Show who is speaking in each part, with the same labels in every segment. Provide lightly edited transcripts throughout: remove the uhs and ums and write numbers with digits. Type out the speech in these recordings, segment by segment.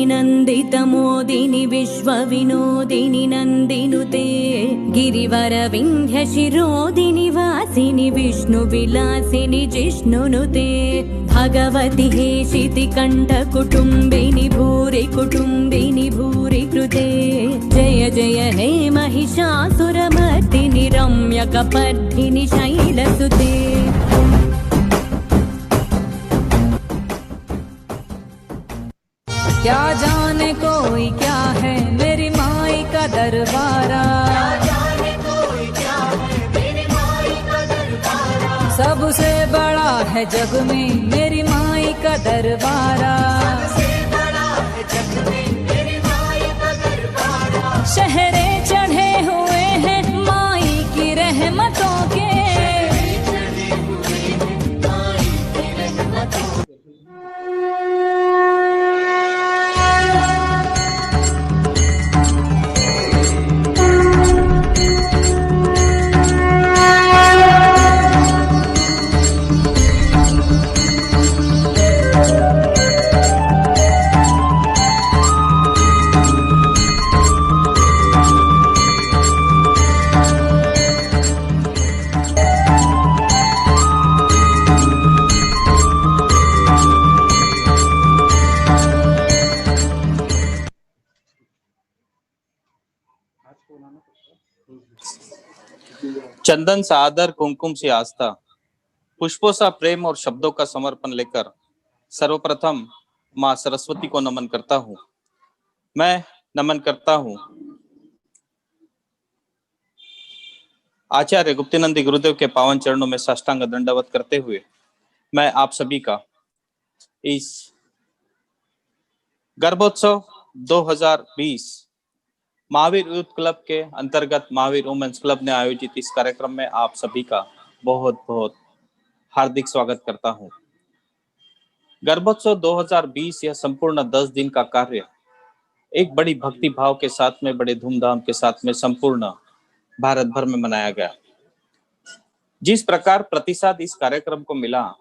Speaker 1: नन्दितमोदिनि विश्वविनोदिनि नन्दिनुते गिरिवरविन्ध्यशिरोदिनि वासिनि विष्णुविलासिनि जिष्णुनुते भगवति हेशिति कण्ठकुटुम्बिनि भूरि कुटुम्बिनि भूरि कृते जय जय हे महिषासुरमर्दिनि रम्यकपर्दिनि शैलसुते।
Speaker 2: क्या जाने कोई क्या है मेरी माई का दरबारा, सबसे बड़ा है जग में मेरी माई का दरबारा। शहरे चढ़े हुए हैं माई की रहमतों के,
Speaker 3: चंदन सा आदर, कुमकुम सी आस्था, पुष्पों सा प्रेम और शब्दों का समर्पण लेकर सर्वप्रथम मां सरस्वती को नमन करता हूं। मैं नमन करता हूं आचार्य गुप्तिनंदी गुरुदेव के पावन चरणों में साष्टांग दंडवत करते हुए मैं आप सभी का इस गर्भोत्सव 2020 महावीर यूथ क्लब के अंतर्गत महावीर वुमेन्स क्लब ने आयोजित इस कार्यक्रम में आप सभी का बहुत बहुत हार्दिक स्वागत करता हूं। गर्भोत्सव 2020 यह संपूर्ण 10 दिन का कार्य एक बड़ी भक्ति भाव के साथ में, बड़े धूमधाम के साथ में संपूर्ण भारत भर में मनाया गया। जिस प्रकार प्रतिसाद इस कार्यक्रम को मिला,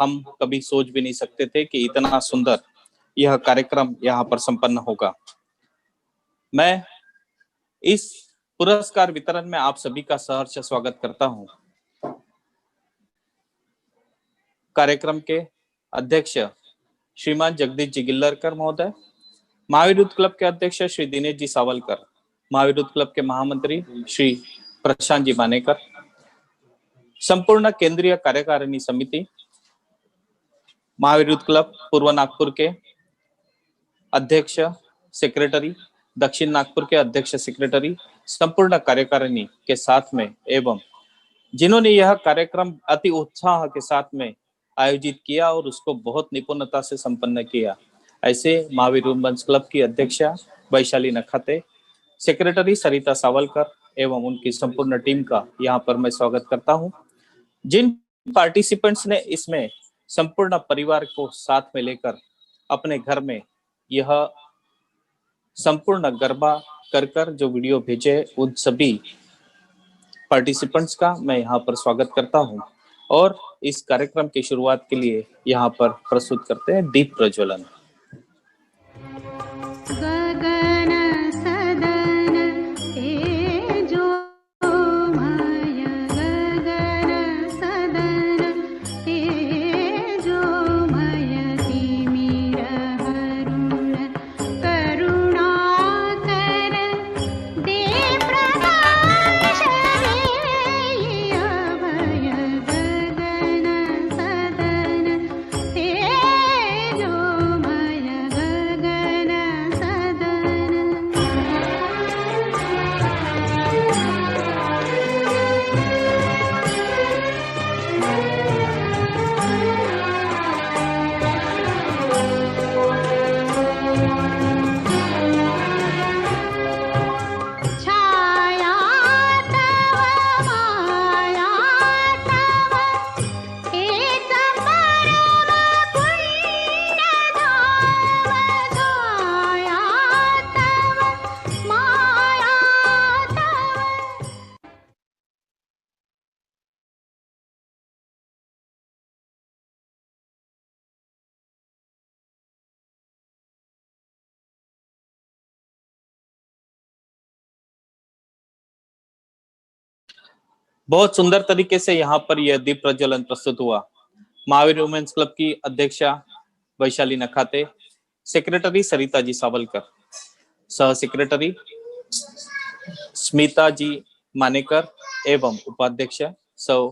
Speaker 3: हम कभी सोच भी नहीं सकते थे कि इतना सुंदर यह कार्यक्रम यहाँ पर संपन्न होगा। मैं इस पुरस्कार वितरण में आप सभी का सहर्ष स्वागत करता हूं। कार्यक्रम के अध्यक्ष श्रीमान जगदीश जी गिल्लरकर महोदय, महावीर यूथ क्लब के अध्यक्ष श्री दिनेश जी सावलकर, महावीर यूथ क्लब के महामंत्री श्री प्रशांत जी मानेकर, संपूर्ण केंद्रीय कार्यकारिणी समिति, महावीर यूथ क्लब पूर्व नागपुर के अध्यक्ष सेक्रेटरी, दक्षिण नागपुर के अध्यक्ष सेक्रेटरी, संपूर्ण कार्यकारिणी के साथ में एवं जिन्होंने यह कार्यक्रम अति उत्साह के साथ में आयोजित किया और उसको बहुत निपुणता से संपन्न किया, ऐसे महावीर वुमेन्स क्लब की अध्यक्षा वैशाली नखाते, सेक्रेटरी सरिता सावलकर एवं उनकी संपूर्ण टीम का यहाँ पर मैं स्वागत करता हूँ। जिन पार्टिसिपेंट्स ने इसमें संपूर्ण परिवार को साथ में लेकर अपने घर में यह संपूर्ण गरबा कर जो वीडियो भेजे, उन सभी पार्टिसिपेंट्स का मैं यहाँ पर स्वागत करता हूँ और इस कार्यक्रम की शुरुआत के लिए यहाँ पर प्रस्तुत करते हैं दीप प्रज्वलन।
Speaker 4: गगन सदा
Speaker 3: बहुत सुंदर तरीके से यहाँ पर यह दीप प्रज्वलन प्रस्तुत हुआ। महावीर वुमेन्स क्लब की अध्यक्षा वैशाली नखाते, सेक्रेटरी सरिता जी सावलकर, सह सेक्रेटरी स्मिता जी मानेकर एवं उपाध्यक्ष सौ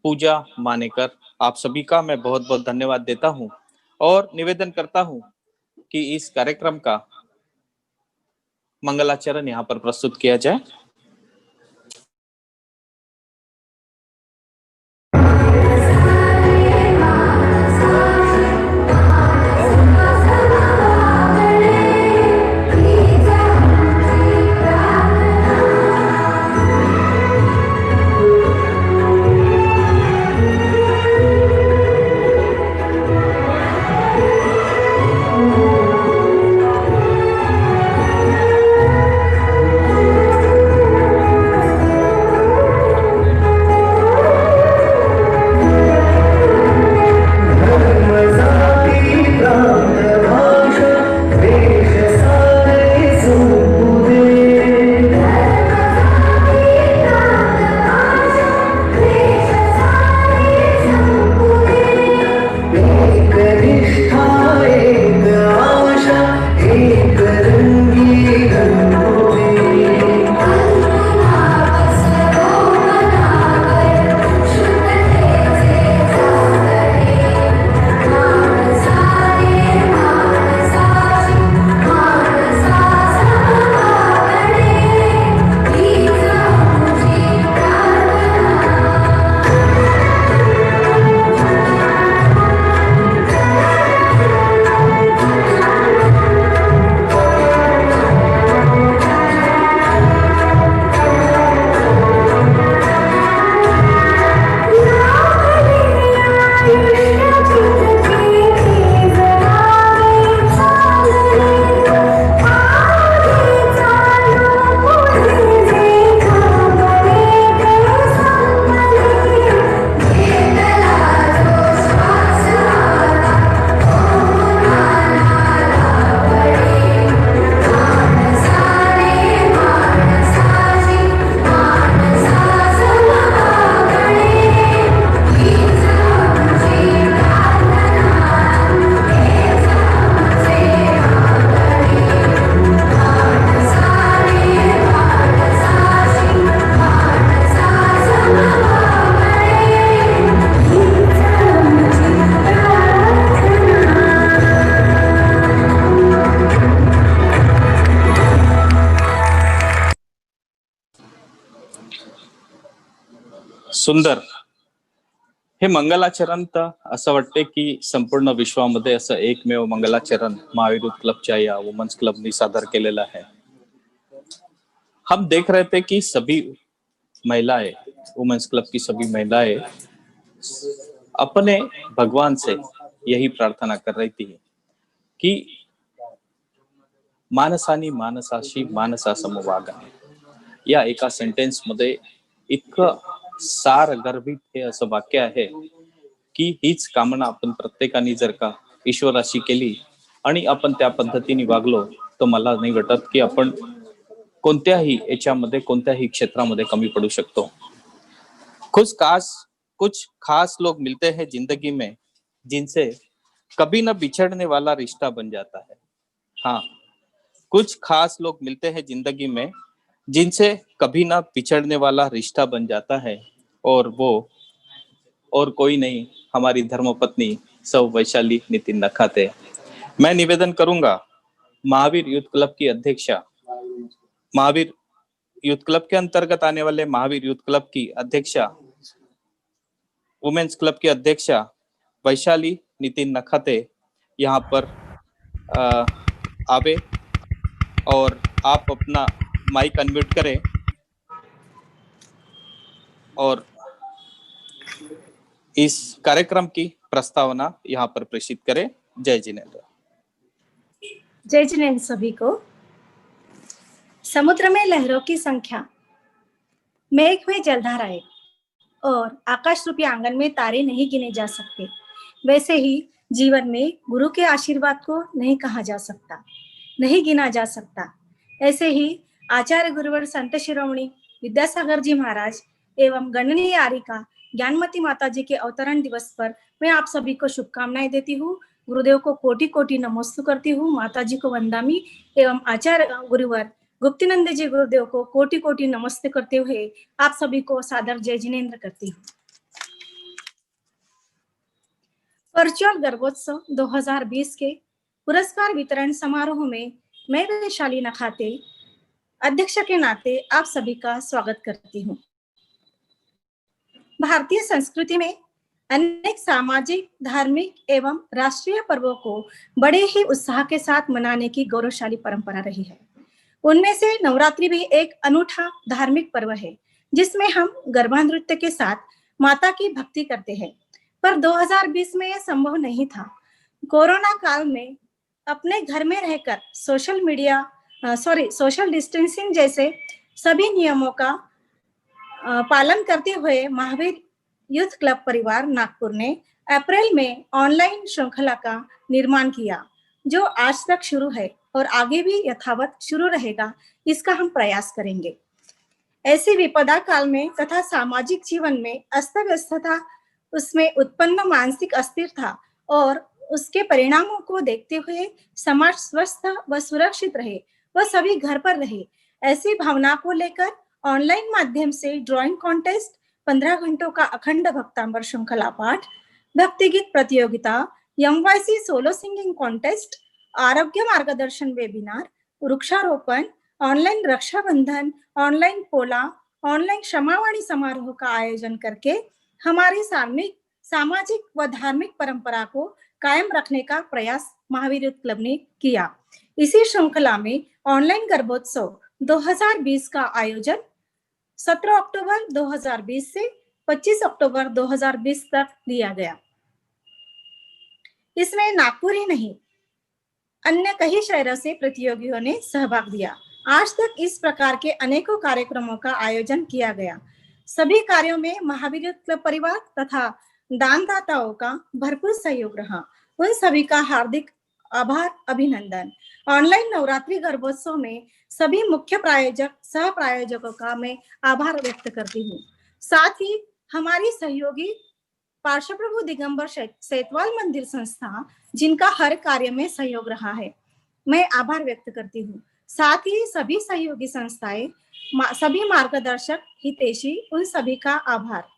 Speaker 3: पूजा मानेकर, आप सभी का मैं बहुत बहुत धन्यवाद देता हूं और निवेदन करता हूं कि इस कार्यक्रम का मंगलाचरण यहाँ पर प्रस्तुत किया जाए। सुंदर हे मंगलाचरण तर असं वाटते की संपूर्ण विश्वामध्ये असं एकमेव मंगलाचरण महावीर यूथ क्लबच्या या वुमेन्स क्लबनी सादर केलेलं आहे। हम देख रहे थे कि सभी महिलाएं, वुमेन्स क्लब की सभी महिलाएं अपने भगवान से यही प्रार्थना कर रही थी कि मानसानी मानसाशी मानसा समवागा, या एका सेंटेन्स मध्ये इतकं सार गर्भित हे असं वाक्य आहे की हीच कामना आपण प्रत्येकाने जर का ईश्वराशी केली आणि आपण त्या पद्धतीने वागलो तर मला नाही वाटत की आपण कोणत्याही याच्यामध्ये कोणत्याही क्षेत्रामध्ये कमी पडू शकतो। कुछ खास लोग मिलते हैं जिंदगी में जिनसे कभी न बिछड़ने वाला रिश्ता बन जाता है। हाँ, कुछ खास लोग मिलते हैं जिंदगी में जिनसे कभी ना पिछड़ने वाला रिश्ता बन जाता है और वो और कोई नहीं, हमारी धर्मपत्नी सौ वैशाली नितिन नखाते। मैं निवेदन करूंगा महावीर यूथ क्लब की अध्यक्षा, महावीर यूथ क्लब के अंतर्गत आने वाले महावीर यूथ क्लब की अध्यक्षा, वुमेन्स क्लब की अध्यक्षा वैशाली नितिन नखाते यहाँ पर आवे और आप अपना माइक अनम्यूट करें और इस कार्यक्रम की प्रस्तावना यहाँ पर प्रेषित करें। जय जिनेन्द्र।
Speaker 4: जय जिनेन्द्र सभी को। समुद्र में लहरों की संख्या, मेघ में जलधाराएं और आकाश रूपी आंगन में तारे नहीं गिने जा सकते, वैसे ही जीवन में गुरु के आशीर्वाद को नहीं कहा जा सकता, नहीं गिना जा सकता। ऐसे ही आचार्य गुरुवर संत शिरोमणि विद्यासागर जी महाराज एवं गणनीय आरिका ज्ञानमती माता जी के अवतरण दिवस पर मैं आप सभी को शुभकामनाएं देती हूँ। गुरुदेव को कोटि कोटि नमस्ते करती हूँ। माता जी को वंदामी एवं आचार्य गुरुवर गुप्तिनंद जी गुरुदेव को कोटि कोटि नमस्ते करते हुए आप सभी को सादर जय जिनेन्द्र करती हूँ। वर्चुअल गर्भोत्सव 2020 के पुरस्कार वितरण समारोह में मैं वैशाली नखाते अध्यक्ष के नाते आप सभी का स्वागत करती हूँ। भारतीय संस्कृति में अनेक सामाजिक, धार्मिक एवं राष्ट्रीय पर्वों को बड़े ही उत्साह के साथ मनाने की गौरवशाली परंपरा रही है। उनमें से नवरात्रि भी एक अनूठा धार्मिक पर्व है जिसमें हम गरबा नृत्य के साथ माता की भक्ति करते हैं। पर 2020 में यह संभव नहीं था। कोरोना काल में अपने घर में रहकर सोशल डिस्टेंसिंग जैसे सभी नियमों का पालन करते हुए महावीर यूथ क्लब परिवार नागपुर ने अप्रैल में ऑनलाइन श्रृंखला का निर्माण किया, जो आज तक शुरू है और आगे भी यथावत शुरू रहेगा। इसका हम प्रयास करेंगे। ऐसी विपदा काल में तथा सामाजिक जीवन में अस्त व्यस्तता, उसमें उत्पन्न मानसिक अस्थिरता और उसके परिणामों को देखते हुए समाज स्वस्थ व सुरक्षित रहे व सभी घर पर रहे, ऐसी भावना को लेकर ऑनलाइन माध्यम से ड्राइंग कॉन्टेस्ट, 15 घंटों का अखंड भक्तांबर श्रृंखला पाठ, भक्ति गीत प्रतियोगिता, MYC सोलो सिंगिंग कॉन्टेस्ट, आरोग्य मार्गदर्शन वेबिनार, वृक्षारोपण, ऑनलाइन रक्षाबंधन, ऑनलाइन पोला, ऑनलाइन क्षमावाणी समारोह का आयोजन करके हमारी सामाजिक व धार्मिक परंपरा को कायम रखने का प्रयास महावीर यूथ क्लब ने किया। इसी श्रृंखला में ऑनलाइन गर्भोत्सव 2020 का आयोजन 17 अक्टूबर 2020 से 25 अक्टूबर 2020 तक दिया गया। इसमें नागपुर ही नहीं, अन्य कई शहरों से प्रतियोगियों ने सहभाग लिया। आज तक इस प्रकार के अनेकों कार्यक्रमों का आयोजन किया गया। सभी कार्यों में महावीर यूथ क्लब परिवार तथा दानदाताओं का भरपूर सहयोग रहा। उन सभी का हार्दिक आभार, अभिनंदन। ऑनलाइन नवरात्रि गर्भोत्सव में सभी मुख्य प्रायोजक, सह प्रायोजकों का मैं आभार व्यक्त करती हूँ। साथ ही हमारी सहयोगी पार्श्व प्रभु दिगंबर सेतवाल मंदिर संस्था, जिनका हर कार्य में सहयोग रहा है, मैं आभार व्यक्त करती हूँ। साथ ही सभी सहयोगी संस्थाएं, सभी मार्गदर्शक, हितैषी, उन सभी का आभार।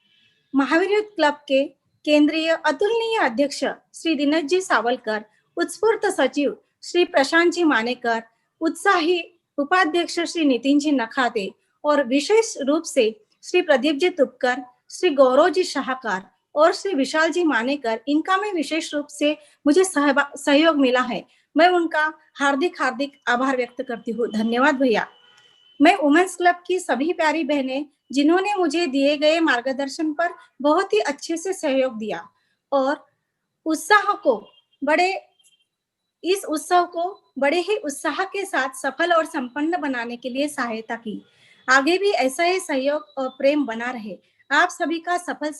Speaker 4: महावीर यूथ क्लब के केंद्रीय अतुलनीय अध्यक्ष श्री दिनेश जी सावलकर, उत्स्फूर्त सचिव श्री प्रशांत जी मानेकर, उत्साही उपाध्यक्ष श्री नितिन जी नखाते और विशेष रूप से श्री प्रदीप जी तुपकर, श्री गौरव जी शाहकार और श्री विशाल जी मानेकर, इनका मैं विशेष रूप से मुझे सहयोग मिला है। मैं उनका हार्दिक आभार व्यक्त करती हूँ। धन्यवाद भैया। मैं वुमेन्स क्लब की सभी प्यारी बहनें, जिन्होंने मुझे दिए गए मार्गदर्शन पर बहुत ही अच्छे से सहयोग दिया और इस उत्सव को बड़े ही उत्साह के साथ सफल और संपन्न बनाने के लिए सहायता की। आगे भी ऐसा ही सहयोग और प्रेम बना रहे। आप सभी का सफल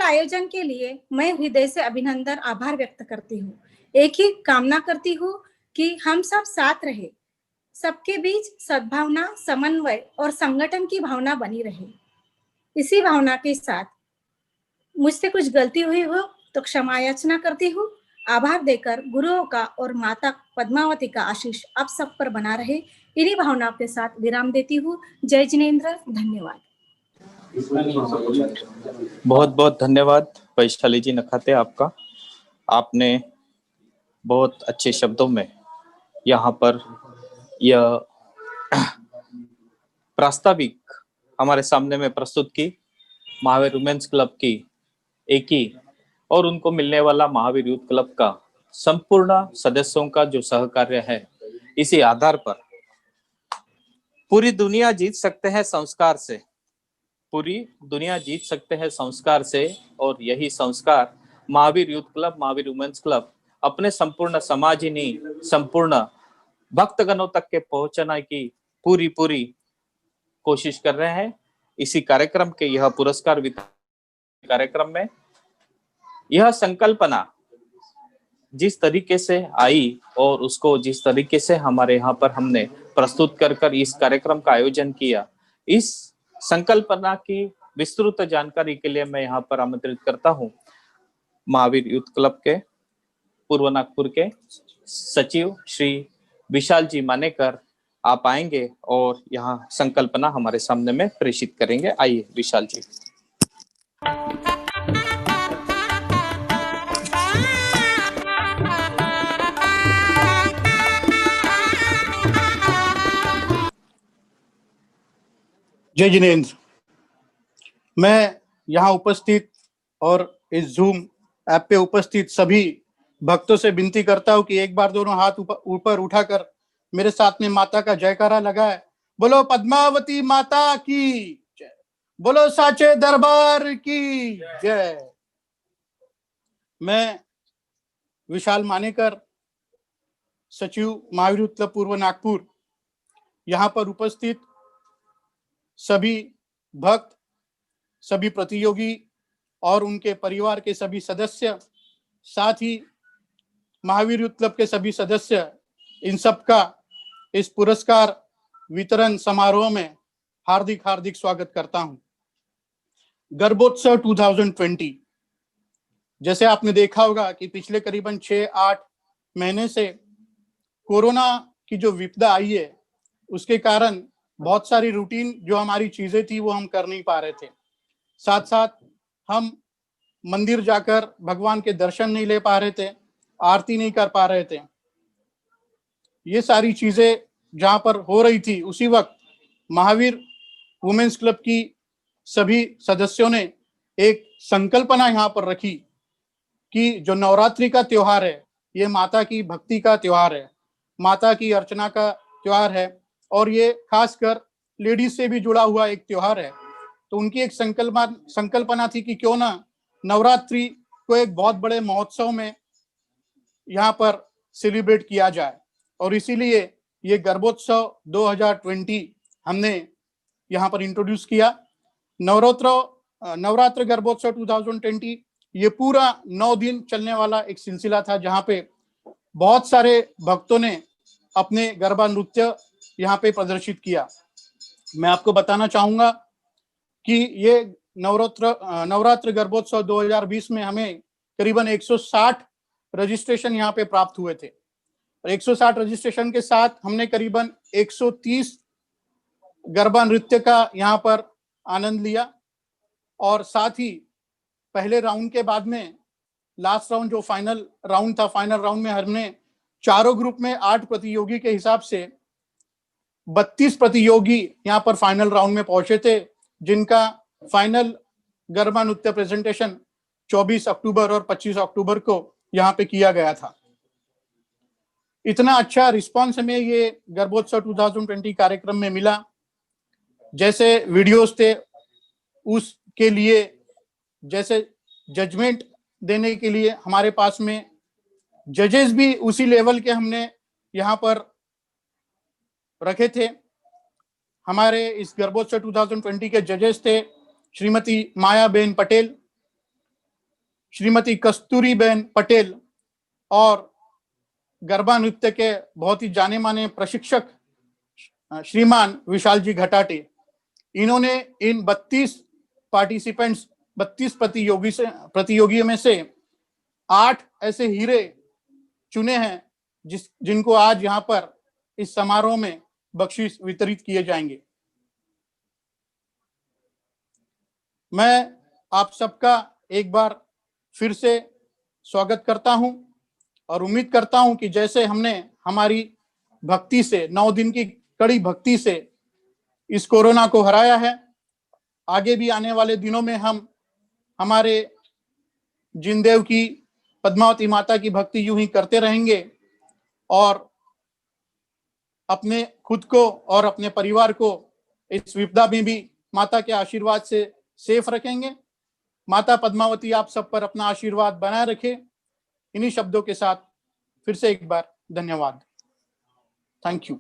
Speaker 4: आयोजन के लिए मैं हृदय से अभिनंदन, आभार व्यक्त करती हूँ। एक ही कामना करती हूँ कि हम सब साथ रहे, सबके बीच सद्भावना, समन्वय और संगठन की भावना बनी रहे। इसी भावना के साथ मुझसे कुछ गलती हुई हो तो क्षमा याचना करती हूँ। आभार देकर गुरुओं का और माता पद्मावती का आशीष आप सब पर बना रहे, इन्हीं भावनाओं के साथ विराम देती हूँ। जय जिनेन्द्र। धन्यवाद।
Speaker 3: बहुत बहुत धन्यवाद वैशाली जी नखाते आपका। आपने बहुत अच्छे शब्दों में यहाँ पर यह प्रास्ताविक हमारे सामने में प्रस्तुत की महावीर वुमेन्स क्लब की एक ही और उनको मिलने वाला महावीर यूथ क्लब का संपूर्ण सदस्यों का जो सहकार्य है, इसी आधार पर पूरी दुनिया जीत सकते हैं संस्कार से, पूरी दुनिया जीत सकते हैं संस्कार से। और यही संस्कार Mahavir youth club, Mahavir women's club अपने संपूर्ण समाज ही नहीं, संपूर्ण भक्तगणों तक के पहुंचना की पूरी कोशिश कर रहे हैं। इसी कार्यक्रम के यह पुरस्कार वितरण कार्यक्रम में यह संकल्पना जिस तरीके से आई और उसको जिस तरीके से हमारे यहाँ पर हमने प्रस्तुत कर इस कार्यक्रम का आयोजन किया, इस संकल्पना की विस्तृत जानकारी के लिए मैं यहाँ पर आमंत्रित करता हूँ महावीर यूथ क्लब के पूर्व नागपुर के सचिव श्री विशाल जी मानेकर। आप आएंगे और यहाँ संकल्पना हमारे सामने में प्रेषित करेंगे। आइए विशाल जी।
Speaker 5: जय जिनेन्द्र। मैं यहाँ उपस्थित और इस जूम ऐप पे उपस्थित सभी भक्तों से विनती करता हूँ कि एक बार दोनों हाथ ऊपर उठाकर मेरे साथ में माता का जयकारा लगाए। बोलो पद्मावती माता की जय, बोलो साचे दरबार की जय। मैं विशाल मानेकर, सचिव महावीर यूथ क्लब पूर्व नागपुर, यहाँ पर उपस्थित सभी भक्त, सभी प्रतियोगी और उनके परिवार के सभी सदस्य, साथ ही महावीर यूथ क्लब के सभी सदस्य, इन सबका इस पुरस्कार वितरण समारोह में हार्दिक हार्दिक स्वागत करता हूं। गर्भोत्सव 2020, जैसे आपने देखा होगा कि पिछले करीबन 6-8 महीने से कोरोना की जो विपदा आई है, उसके कारण बहुत सारी रूटीन जो हमारी चीजें थी वो हम कर नहीं पा रहे थे। साथ साथ हम मंदिर जाकर भगवान के दर्शन नहीं ले पा रहे थे, आरती नहीं कर पा रहे थे। ये सारी चीजें जहां पर हो रही थी, उसी वक्त महावीर वुमेन्स क्लब की सभी सदस्यों ने एक संकल्पना यहाँ पर रखी कि जो नवरात्रि का त्योहार है, ये माता की भक्ति का त्योहार है, माता की अर्चना का त्योहार है और ये खासकर लेडीज से भी जुड़ा हुआ एक त्योहार है। तो उनकी एक संकल्पना थी कि क्यों ना नवरात्रि को एक बहुत बड़े महोत्सव में यहाँ पर सेलिब्रेट किया जाए, और इसीलिए ये गर्भोत्सव 2020 हमने यहाँ पर इंट्रोड्यूस किया। नवरात्र गर्भोत्सव 2020 ये पूरा 9 दिन चलने वाला एक सिलसिला था, जहाँ पे बहुत सारे भक्तों ने अपने गरबा नृत्य यहाँ पे प्रदर्शित किया। मैं आपको बताना चाहूंगा कि ये नवरात्र गर्भोत्सव 2020 में हमें करीबन 160 रजिस्ट्रेशन यहाँ पे प्राप्त हुए थे, और 160 रजिस्ट्रेशन के साथ हमने करीबन 130 गरबा नृत्य का यहाँ पर आनंद लिया। और साथ ही पहले राउंड के बाद में लास्ट राउंड जो फाइनल राउंड था, फाइनल राउंड में हमने चारों ग्रुप में 8 प्रतियोगी के हिसाब से 32 प्रतियोगी यहाँ पर फाइनल राउंड में पहुंचे थे, जिनका फाइनल गरबा नृत्य प्रेजेंटेशन 24 अक्टूबर और 25 अक्टूबर को यहाँ पे किया गया था। इतना अच्छा रिस्पांस हमें ये गर्भोत्सव 2020 कार्यक्रम में मिला। जैसे वीडियोस थे उसके लिए, जैसे जजमेंट देने के लिए हमारे पास में जजेस भी उसी लेवल के हमने यहाँ पर रखे थे। हमारे इस गर्भोत्सव 2020 के जजेस थे श्रीमती माया बेन पटेल, श्रीमती कस्तूरी बेन पटेल और गरबा नृत्य के बहुत ही जाने माने प्रशिक्षक श्रीमान विशाल जी घटाटे। इन्होंने इन 32 पार्टिसिपेंट्स, 32 प्रतियोगियों में से 8 ऐसे हीरे चुने हैं जिनको आज यहाँ पर इस समारोह में बख्शीश वितरित किए जाएंगे। मैं आप सबका एक बार फिर से स्वागत करता हूं और उम्मीद करता हूं कि जैसे हमने हमारी भक्ति से 9 दिन की कड़ी भक्ति से इस कोरोना को हराया है, आगे भी आने वाले दिनों में हम हमारे जिनदेव की पद्मावती माता की भक्ति यूं ही करते रहेंगे और अपने खुद को और अपने परिवार को इस विपदा में भी माता के आशीर्वाद से सेफ रखेंगे। माता पद्मावती आप सब पर अपना आशीर्वाद बनाए रखे। इन्हीं शब्दों के साथ फिर से एक बार धन्यवाद। Thank you.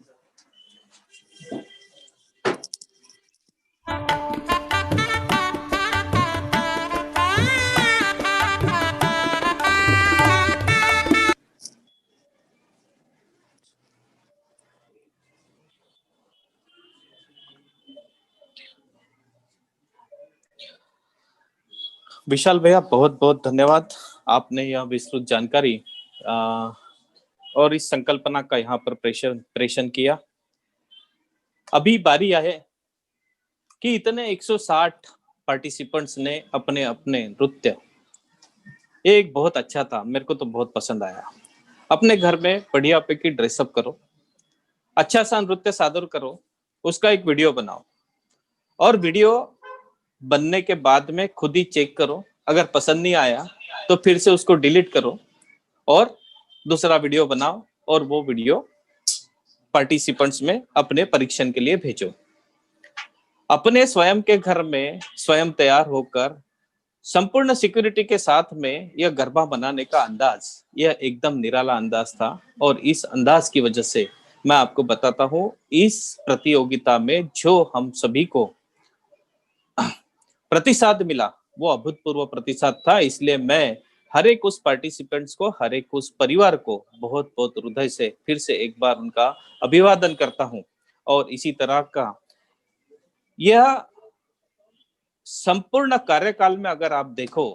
Speaker 3: विशाल भैया, बहुत बहुत धन्यवाद। आपने यह विस्तृत जानकारी और इस संकल्पना का यहाँ पर प्रेषण किया। अभी बारी है कि इतने 160 पार्टिसिपेंट्स ने अपने अपने नृत्य, एक बहुत अच्छा था, मेरे को तो बहुत पसंद आया। अपने घर में बढ़िया पैकी ड्रेसअप करो, अच्छा सा नृत्य सादर करो, उसका एक वीडियो बनाओ और वीडियो बनने के बाद में खुद ही चेक करो। अगर पसंद नहीं आया तो फिर से उसको डिलीट करो और दूसरा वीडियो बनाओ और वो वीडियो पार्टिसिपेंट्स में अपने परीक्षण के लिए भेजो। अपने स्वयं के घर में स्वयं तैयार होकर संपूर्ण सिक्योरिटी के साथ में यह गरबा बनाने का अंदाज, यह एकदम निराला अंदाज था। और इस अंदाज की वजह से मैं आपको बताता हूं, इस प्रतियोगिता में जो हम सभी को प्रतिसाद मिला वो अभूतपूर्व प्रतिसाद था। इसलिए मैं हर एक उस पार्टिसिपेंट्स को, हर एक उस परिवार को बहुत बहुत हृदय से फिर से एक बार उनका अभिवादन करता हूं। और इसी तरह का यह संपूर्ण कार्यकाल में अगर आप देखो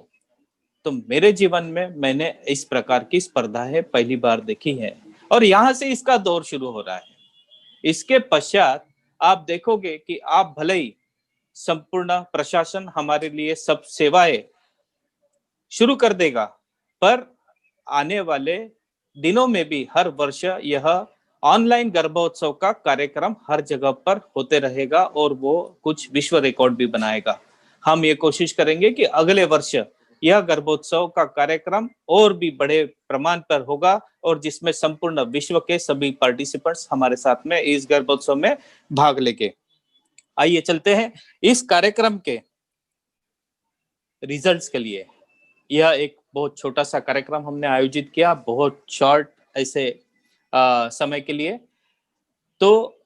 Speaker 3: तो मेरे जीवन में मैंने इस प्रकार की स्पर्धाएं पहली बार देखी है और यहां से इसका दौर शुरू हो रहा है। इसके पश्चात आप देखोगे कि आप भले ही संपूर्ण प्रशासन हमारे लिए सब सेवाएं शुरू कर देगा, पर आने वाले दिनों में भी हर वर्ष यह ऑनलाइन गरबोत्सव का कार्यक्रम हर जगह पर होते रहेगा और वो कुछ विश्व रिकॉर्ड भी बनाएगा। हम ये कोशिश करेंगे कि अगले वर्ष यह गरबोत्सव का कार्यक्रम और भी बड़े प्रमाण पर होगा और जिसमें संपूर्ण विश्व के सभी पार्टिसिपेंट्स हमारे साथ में इस गरबोत्सव में भाग लेके। आइए चलते हैं इस कार्यक्रम के रिजल्ट्स के लिए। यह एक बहुत छोटा सा कार्यक्रम हमने आयोजित किया, बहुत शॉर्ट ऐसे समय के लिए। तो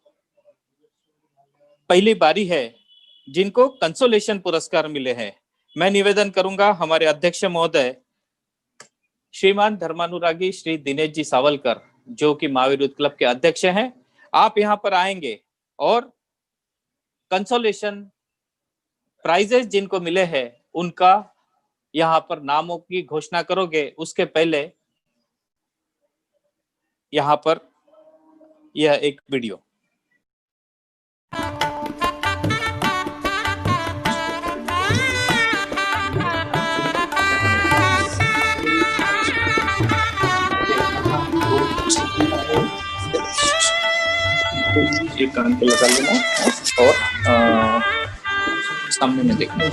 Speaker 3: पहली बारी है जिनको कंसोलेशन पुरस्कार मिले हैं। मैं निवेदन करूंगा हमारे अध्यक्ष महोदय श्रीमान धर्मानुरागी श्री दिनेश जी सावलकर, जो कि महावीर यूथ क्लब के अध्यक्ष हैं, आप यहाँ पर आएंगे और कंसोलेशन प्राइजेस जिनको मिले हैं उनका यहाँ पर नामों की घोषणा करोगे। उसके पहले यहाँ पर यह एक वीडियो। ये कान पे लगा लेना और सामने में देखना।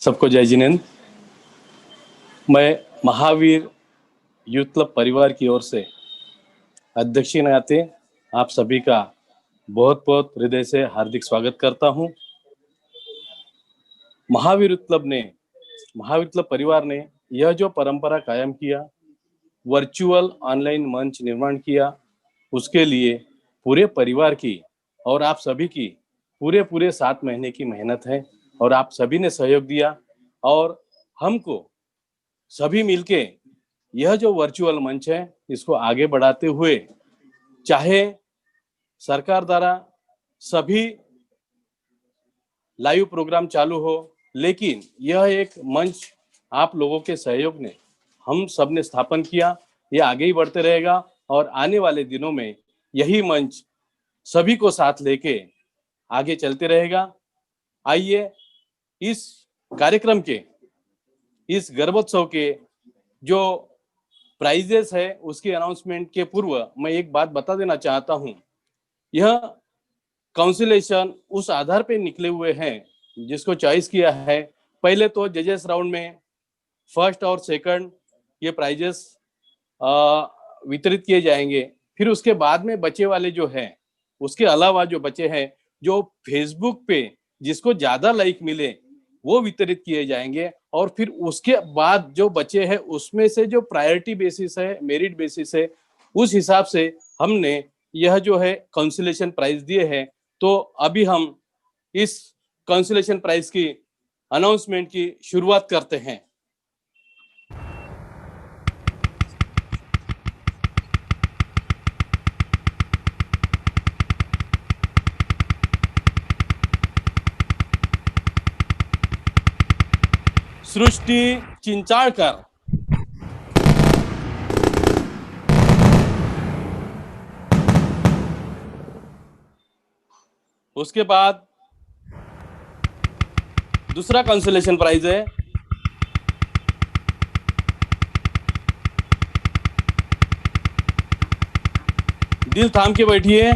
Speaker 6: सबको जय जिनेंद्र। मैं महावीर यूथ क्लब परिवार की ओर से अध्यक्ष के नाते आप सभी का बहुत बहुत हृदय से हार्दिक स्वागत करता हूं। महावीर क्लब परिवार ने यह जो परंपरा कायम किया, वर्चुअल ऑनलाइन मंच निर्माण किया, उसके लिए पूरे परिवार की और आप सभी की पूरे 7 महीने की मेहनत है और आप सभी ने सहयोग दिया और हमको सभी मिलके यह जो वर्चुअल मंच है इसको आगे बढ़ाते हुए, चाहे सरकार द्वारा सभी लाइव प्रोग्राम चालू हो, लेकिन यह एक मंच आप लोगों के सहयोग ने हम सब ने स्थापन किया, यह आगे ही बढ़ते रहेगा और आने वाले दिनों में यही मंच सभी को साथ लेके आगे चलते रहेगा। आइए इस कार्यक्रम के, इस गरबोत्सव के जो प्राइजेस है उसके अनाउंसमेंट के पूर्व मैं एक बात बता देना चाहता हूं। यह काउंसिलेशन उस आधार पे निकले हुए हैं जिसको चॉइस किया है। पहले तो जजेस राउंड में फर्स्ट और सेकंड ये प्राइजेस वितरित किए जाएंगे, फिर उसके बाद में बचे वाले जो है, उसके अलावा जो बचे हैं, जो फेसबुक पे जिसको ज्यादा लाइक मिले वो वितरित किए जाएंगे। और फिर उसके बाद जो बचे हैं उसमें से जो प्रायोरिटी बेसिस है, मेरिट बेसिस है, उस हिसाब से हमने यह जो है कंसोलेशन प्राइज दिए हैं। तो अभी हम इस कंसोलेशन प्राइज की अनाउंसमेंट की शुरुआत करते हैं। सृष्टि चिंचाळकर, उसके बाद दूसरा कंसोलेशन प्राइज है दिल थाम के बैठिए,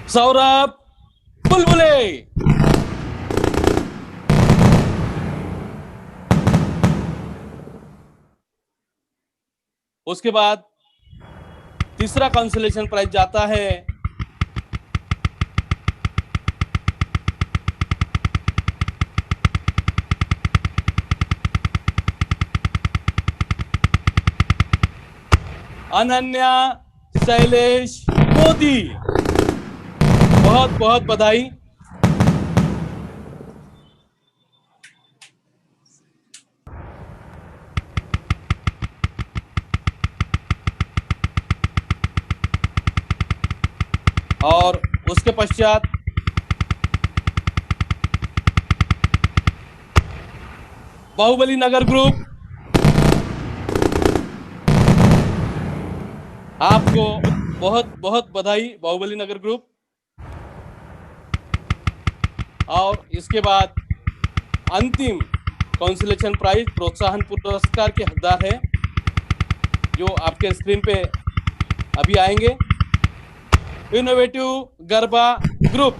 Speaker 6: सौरभ बुलबुले। उसके बाद तीसरा कंसोलेशन प्राइज जाता है अनन्या शैलेश मोदी। बहुत बहुत बधाई। और उसके पश्चात बाहुबली नगर ग्रुप, आपको बहुत बहुत बधाई बाहुबली नगर ग्रुप। और इसके बाद अंतिम कंसोलेशन प्राइज प्रोत्साहन पुरस्कार के हकदार है जो आपके स्क्रीन पे अभी आएंगे, इनोवेटिव गरबा ग्रुप।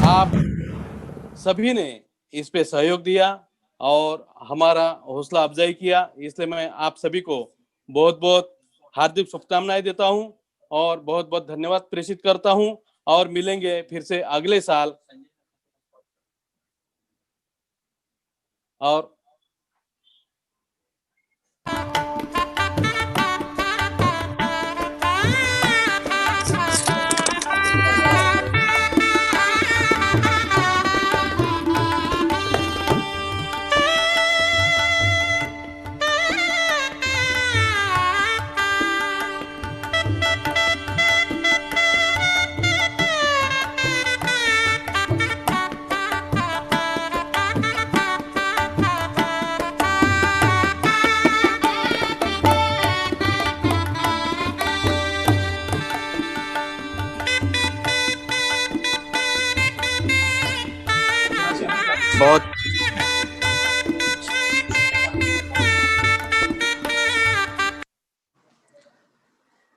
Speaker 6: आप सभी ने इस पे सहयोग दिया और हमारा हौसला अफजाई किया, इसलिए मैं आप सभी को बहुत बहुत हार्दिक शुभकामनाएं देता हूं और बहुत बहुत धन्यवाद प्रेषित करता हूं। और मिलेंगे फिर से अगले साल। और
Speaker 3: बहुत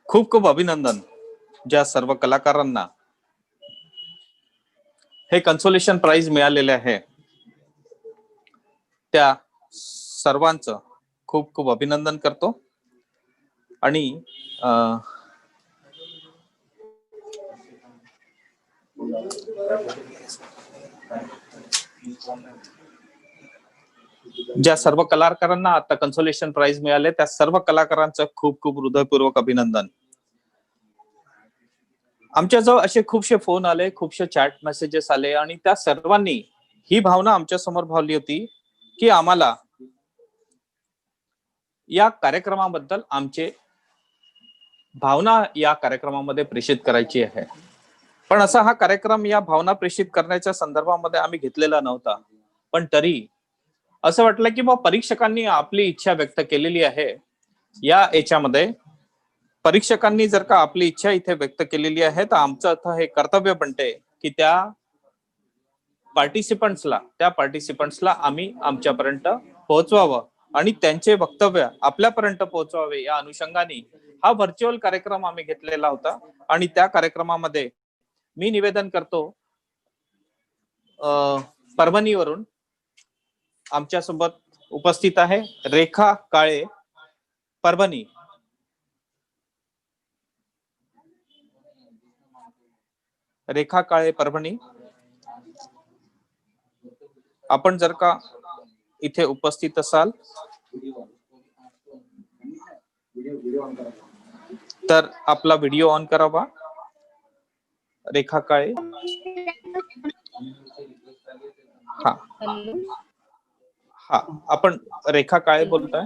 Speaker 3: खूप खूप अभिनंदन ज्या सर्व कलाकारांना हे कन्सोलेशन प्राइज मिळालेले आहे त्या सर्वांचं खूप खूप अभिनंदन करतो। आणि ज्या सर्व कलाकारांना आता कन्सोलेशन प्राइज मिळाले त्या सर्व कलाकारांचं खूप खूप हृदयपूर्वक अभिनंदन। आमच्याजवळ असे खूपशे फोन आले, खूपशे चॅट मेसेजेस आले आणि त्या सर्वांनी ही भावना आमच्या समोर भावली होती की आम्हाला या कार्यक्रमाबद्दल आमचे भावना या कार्यक्रमामध्ये प्रेषित करायची आहे। पण असा हा कार्यक्रम या भावना प्रेषित करण्याच्या संदर्भामध्ये आम्ही घेतलेला नव्हता, पण तरी असं वाटलं की मग परीक्षकांनी आपली इच्छा व्यक्त केलेली आहे, या याच्यामध्ये परीक्षकांनी जर का आपली इच्छा इथे व्यक्त केलेली आहे तर आमचं आता हे कर्तव्य बनते की त्या पार्टिसिपंट्सला आम्ही आमच्यापर्यंत पोहोचवावं आणि त्यांचे वक्तव्य आपल्यापर्यंत पोहोचवावे। या अनुषंगाने हा व्हर्च्युअल कार्यक्रम आम्ही घेतलेला होता आणि त्या कार्यक्रमामध्ये मी निवेदन करतो परभणीवरून आमच्यासोबत उपस्थित आहे रेखा काळे, परभणी। रेखा काळे परभणी, आपण जर का इथे उपस्थित असाल तर आपला व्हिडिओ ऑन करावा. रेखा काळे, हा हा, आपण रेखा काळे बोलताय?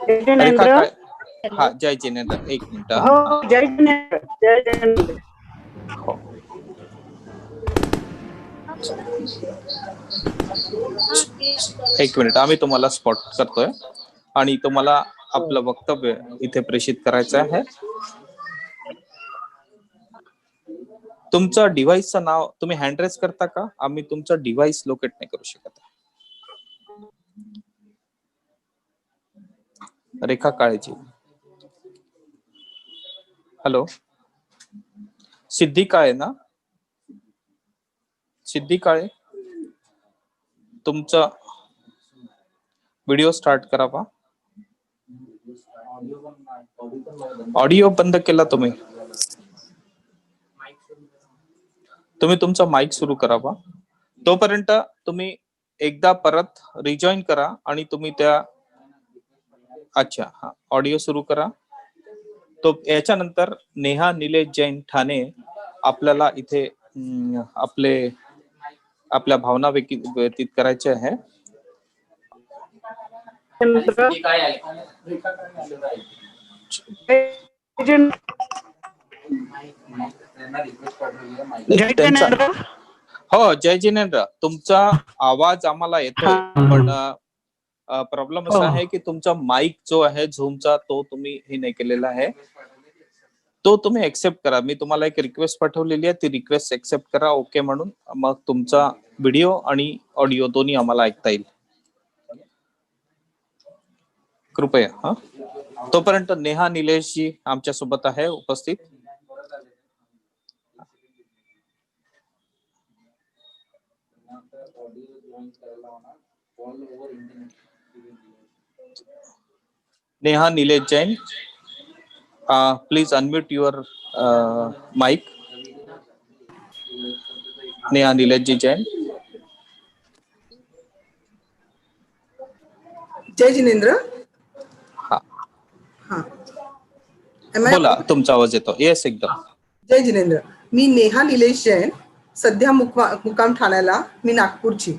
Speaker 3: रेखा काळे, हा, जय जिनेंद्र. एक मिनिट.
Speaker 7: जय जिनेंद्र. जय जिनेंद्र.
Speaker 3: हो, एक मिनिट, आम्ही तुम्हाला स्पॉट करतोय आणि तुम्हाला आपलं वक्तव्य इथे प्रेषित करायचं आहे. तुमचं डिव्हाइसचं नाव तुम्ही हँड रेस करता का? आम्ही तुमचं डिव्हाइस लोकेट नाही करू शकत. रेखा काळेजी, हॅलो, सिद्धी काळे ना? सिद्धी काळे, तुमचा व्हिडिओ स्टार्ट करावा. ऑडिओ बंद केला तुम्ही. तुम्ही तुमचा माईक सुरू करावा. तोपर्यंत तुम्ही एकदा परत रिजॉईन करा आणि तुम्ही त्या, अच्छा, हा, ऑडिओ सुरू करा. तो याच्यानंतर नेहा निलेश जैन ठाणे आपल्याला इथे आपल्या भावना व्यतीत करायचे आहे. हो, जय जिनेंद्र. तुमचा आवाज आम्हाला येतोय, पण प्रॉब्लेम असा आहे की तुमचा माईक जो आहे झूमचा तो तुम्ही हे नाही केलेला आहे. तो तुम्ही एक्सेप्ट करा. मी तुम्हाला एक रिक्वेस्ट पाठवलेली आहे, ती रिक्वेस्ट एक्सेप्ट करा, ओके म्हणून. मग तुमचा व्हिडिओ आणि ऑडिओ दोन्ही आम्हाला ऐकता येईल, कृपया. हा, तोपर्यंत नेहा निलेश जी आमच्या सोबत आहे उपस्थित. Neha Nilesh Jain, please unmute your mic. Neha Nilesh ji Jain.
Speaker 7: जय जिनेंद्र.
Speaker 3: हा
Speaker 7: हा,
Speaker 3: बोला, तुमचा आवाज येतो. येस, एकदम.
Speaker 7: जय जिनेंद्र. मी नेहा निलेश जैन, सध्या मुक्काम ठाण्याला, मी नागपूरची.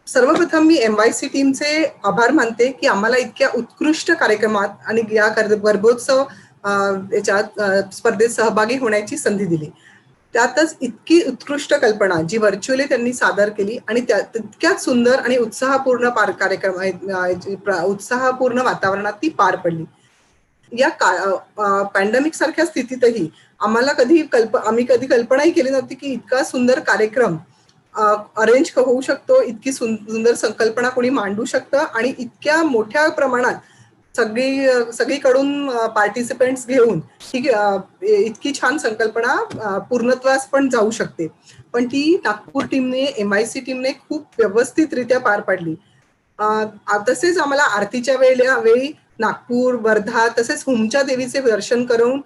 Speaker 7: सर्वप्रथम मी MYC टीमचे आभार मानते की आम्हाला इतक्या उत्कृष्ट कार्यक्रमात आणि या गर्भोत्सव याच्यात स्पर्धेत सहभागी होण्याची संधी दिली. त्यातच इतकी उत्कृष्ट कल्पना जी व्हर्च्युअली त्यांनी सादर केली आणि तितक्याच सुंदर आणि उत्साहपूर्ण उत्साहपूर्ण वातावरणात ती पार पडली. या पॅन्डेमिक सारख्या स्थितीतही आम्ही कधी कल्पनाही केली नव्हती की इतका सुंदर कार्यक्रम अरेंज होऊ शकतो, इतकी सुंदर संकल्पना कोणी मांडू शकतं आणि इतक्या मोठ्या प्रमाणात सगळीकडून पार्टिसिपेंट्स घेऊन इतकी छान संकल्पना पूर्णत्वास पण जाऊ शकते. पण ती नागपूर टीमने, MIC टीमने खूप व्यवस्थितरित्या पार पाडली. तसेच आम्हाला आरतीच्या वेळी नागपूर, वर्धा तसेच हुमच्या देवीचे दर्शन करून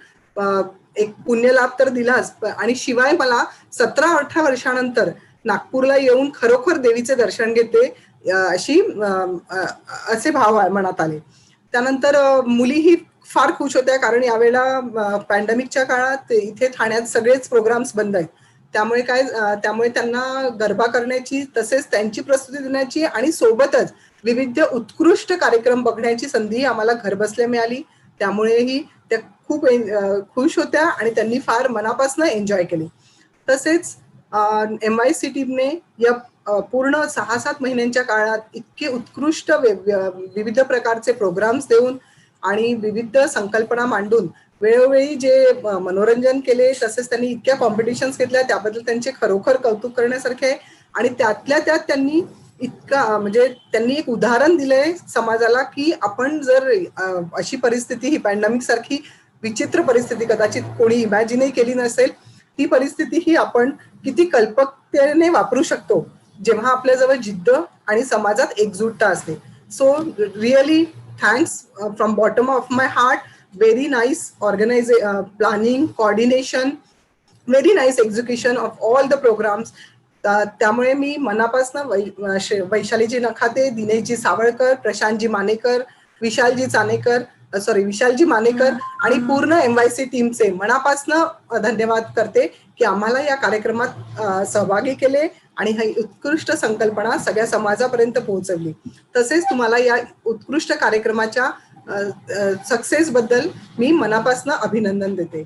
Speaker 7: एक पुण्यलाभ तर दिलाच, आणि शिवाय मला 17-18 वर्षानंतर नागपूरला येऊन खरोखर देवीचे दर्शन घेते असे भाव मनात आले. त्यानंतर मुलीही फार खुश होत्या, कारण यावेळेला पॅन्डेमिकच्या काळात इथे ठाण्यात सगळेच प्रोग्राम्स बंद आहेत. त्यामुळे त्यांना गरबा करण्याची, तसेच त्यांची प्रस्तुती देण्याची आणि सोबतच विविध उत्कृष्ट कार्यक्रम बघण्याची संधी आम्हाला घरबसल्या मिळाली. त्यामुळेही त्या खूप खुश होत्या आणि त्यांनी फार मनापासून एन्जॉय केली. तसेच MIC टीमने या पूर्ण 6-7 महिन्यांच्या काळात इतके उत्कृष्ट विविध प्रकारचे प्रोग्राम्स देऊन आणि विविध संकल्पना मांडून वेळोवेळी जे मनोरंजन केले, तसेच त्यांनी इतक्या कॉम्पिटिशन्स घेतल्या, त्याबद्दल त्यांचे खरोखर कौतुक करण्यासारखे आहे. आणि त्यातल्या त्यात त्यांनी त्यांनी एक उदाहरण दिलंय समाजाला की आपण जर अशी परिस्थिती, ही पॅन्डेमिक सारखी विचित्र परिस्थिती कदाचित कोणी इमॅजिनही केली नसेल, ती परिस्थिती ही आपण किती कल्पकतेने वापरू शकतो जेव्हा आपल्याजवळ जिद्द आणि समाजात एकजुटता असते. So really thanks from bottom of my heart very nice planning, coordination, very nice execution of all the programs. त्यामुळे मी मनापासून वैशालीजी नखाते, दिनेशजी सावळकर, प्रशांतजी मानेकर, विशालजी मानेकर आणि पूर्ण MYC टीमचे मनापासून धन्यवाद करते की आम्हाला या कार्यक्रमात सहभागी केले आणि ही उत्कृष्ट संकल्पना सगळ्या समाजापर्यंत पोहोचवली. तसेच तुम्हाला या उत्कृष्ट कार्यक्रमाच्या सक्सेस बद्दल मी मनापासून अभिनंदन देते.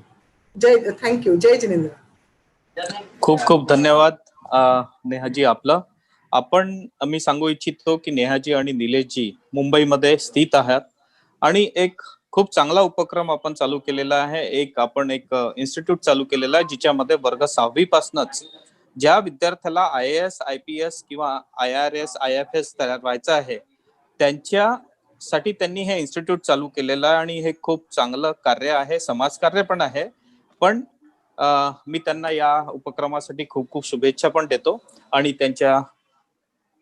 Speaker 7: थँक्यू. जय जिनेंद्र.
Speaker 3: खूप खूप धन्यवाद नेहाजी आपलं. मी सांगू इच्छितो की नेहाजी आणि निलेशजी मुंबईमध्ये स्थित आहात आणि एक खूप चांगला उपक्रम आपण चालू केलेला आहे. आपण एक इन्स्टिट्यूट चालू केलेला आहे जिच्यामध्ये वर्ग 6वी पासूनच ज्या विद्यार्थ्याला IAS, IPS किंवा IRS, IFS तयार व्हायचं आहे त्यांच्यासाठी त्यांनी हे इन्स्टिट्यूट चालू केलेलं आहे आणि हे खूप चांगलं कार्य आहे, समाजकार्य पण आहे. पण मी त्यांना या उपक्रमासाठी खूप खूप शुभेच्छा पण देतो आणि त्यांच्या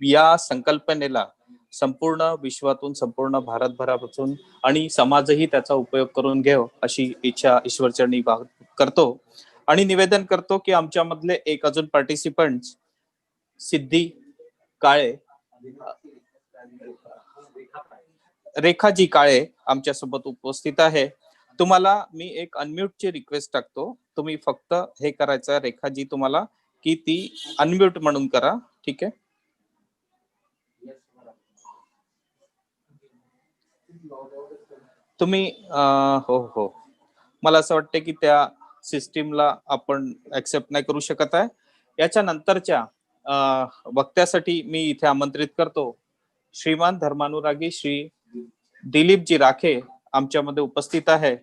Speaker 3: या संकल्पनेला संपूर्ण विश्वातून, संपूर्ण भारतभरापासून आणि समाजही त्याचा उपयोग करून घेव अशी इच्छा ईश्वरचरणी करतो आणि निवेदन करतो की आमच्यामधले एक अजून पार्टिसिपंट सिद्धी काळे, रेखाजी काळे आमच्यासोबत उपस्थित आहे. तुम्हाला मी एक अनम्यूटची रिक्वेस्ट टाकतो. तुम्ही फक्त हे करायचं रेखाजी तुम्हाला की ती अनम्यूट म्हणून करा. ठीक आहे. तुम्ही हो मला असं वाटतं की त्या सिस्टीमला आपण ऍक्सेप्ट नाही करू शकत आहे. याच्या नंतरच्या वक्त्यासाठी मी इथे आमंत्रित करतो श्रीमान धर्मानुरागी श्री दिलीपजी राखे आमच्यामध्ये उपस्थित आहे.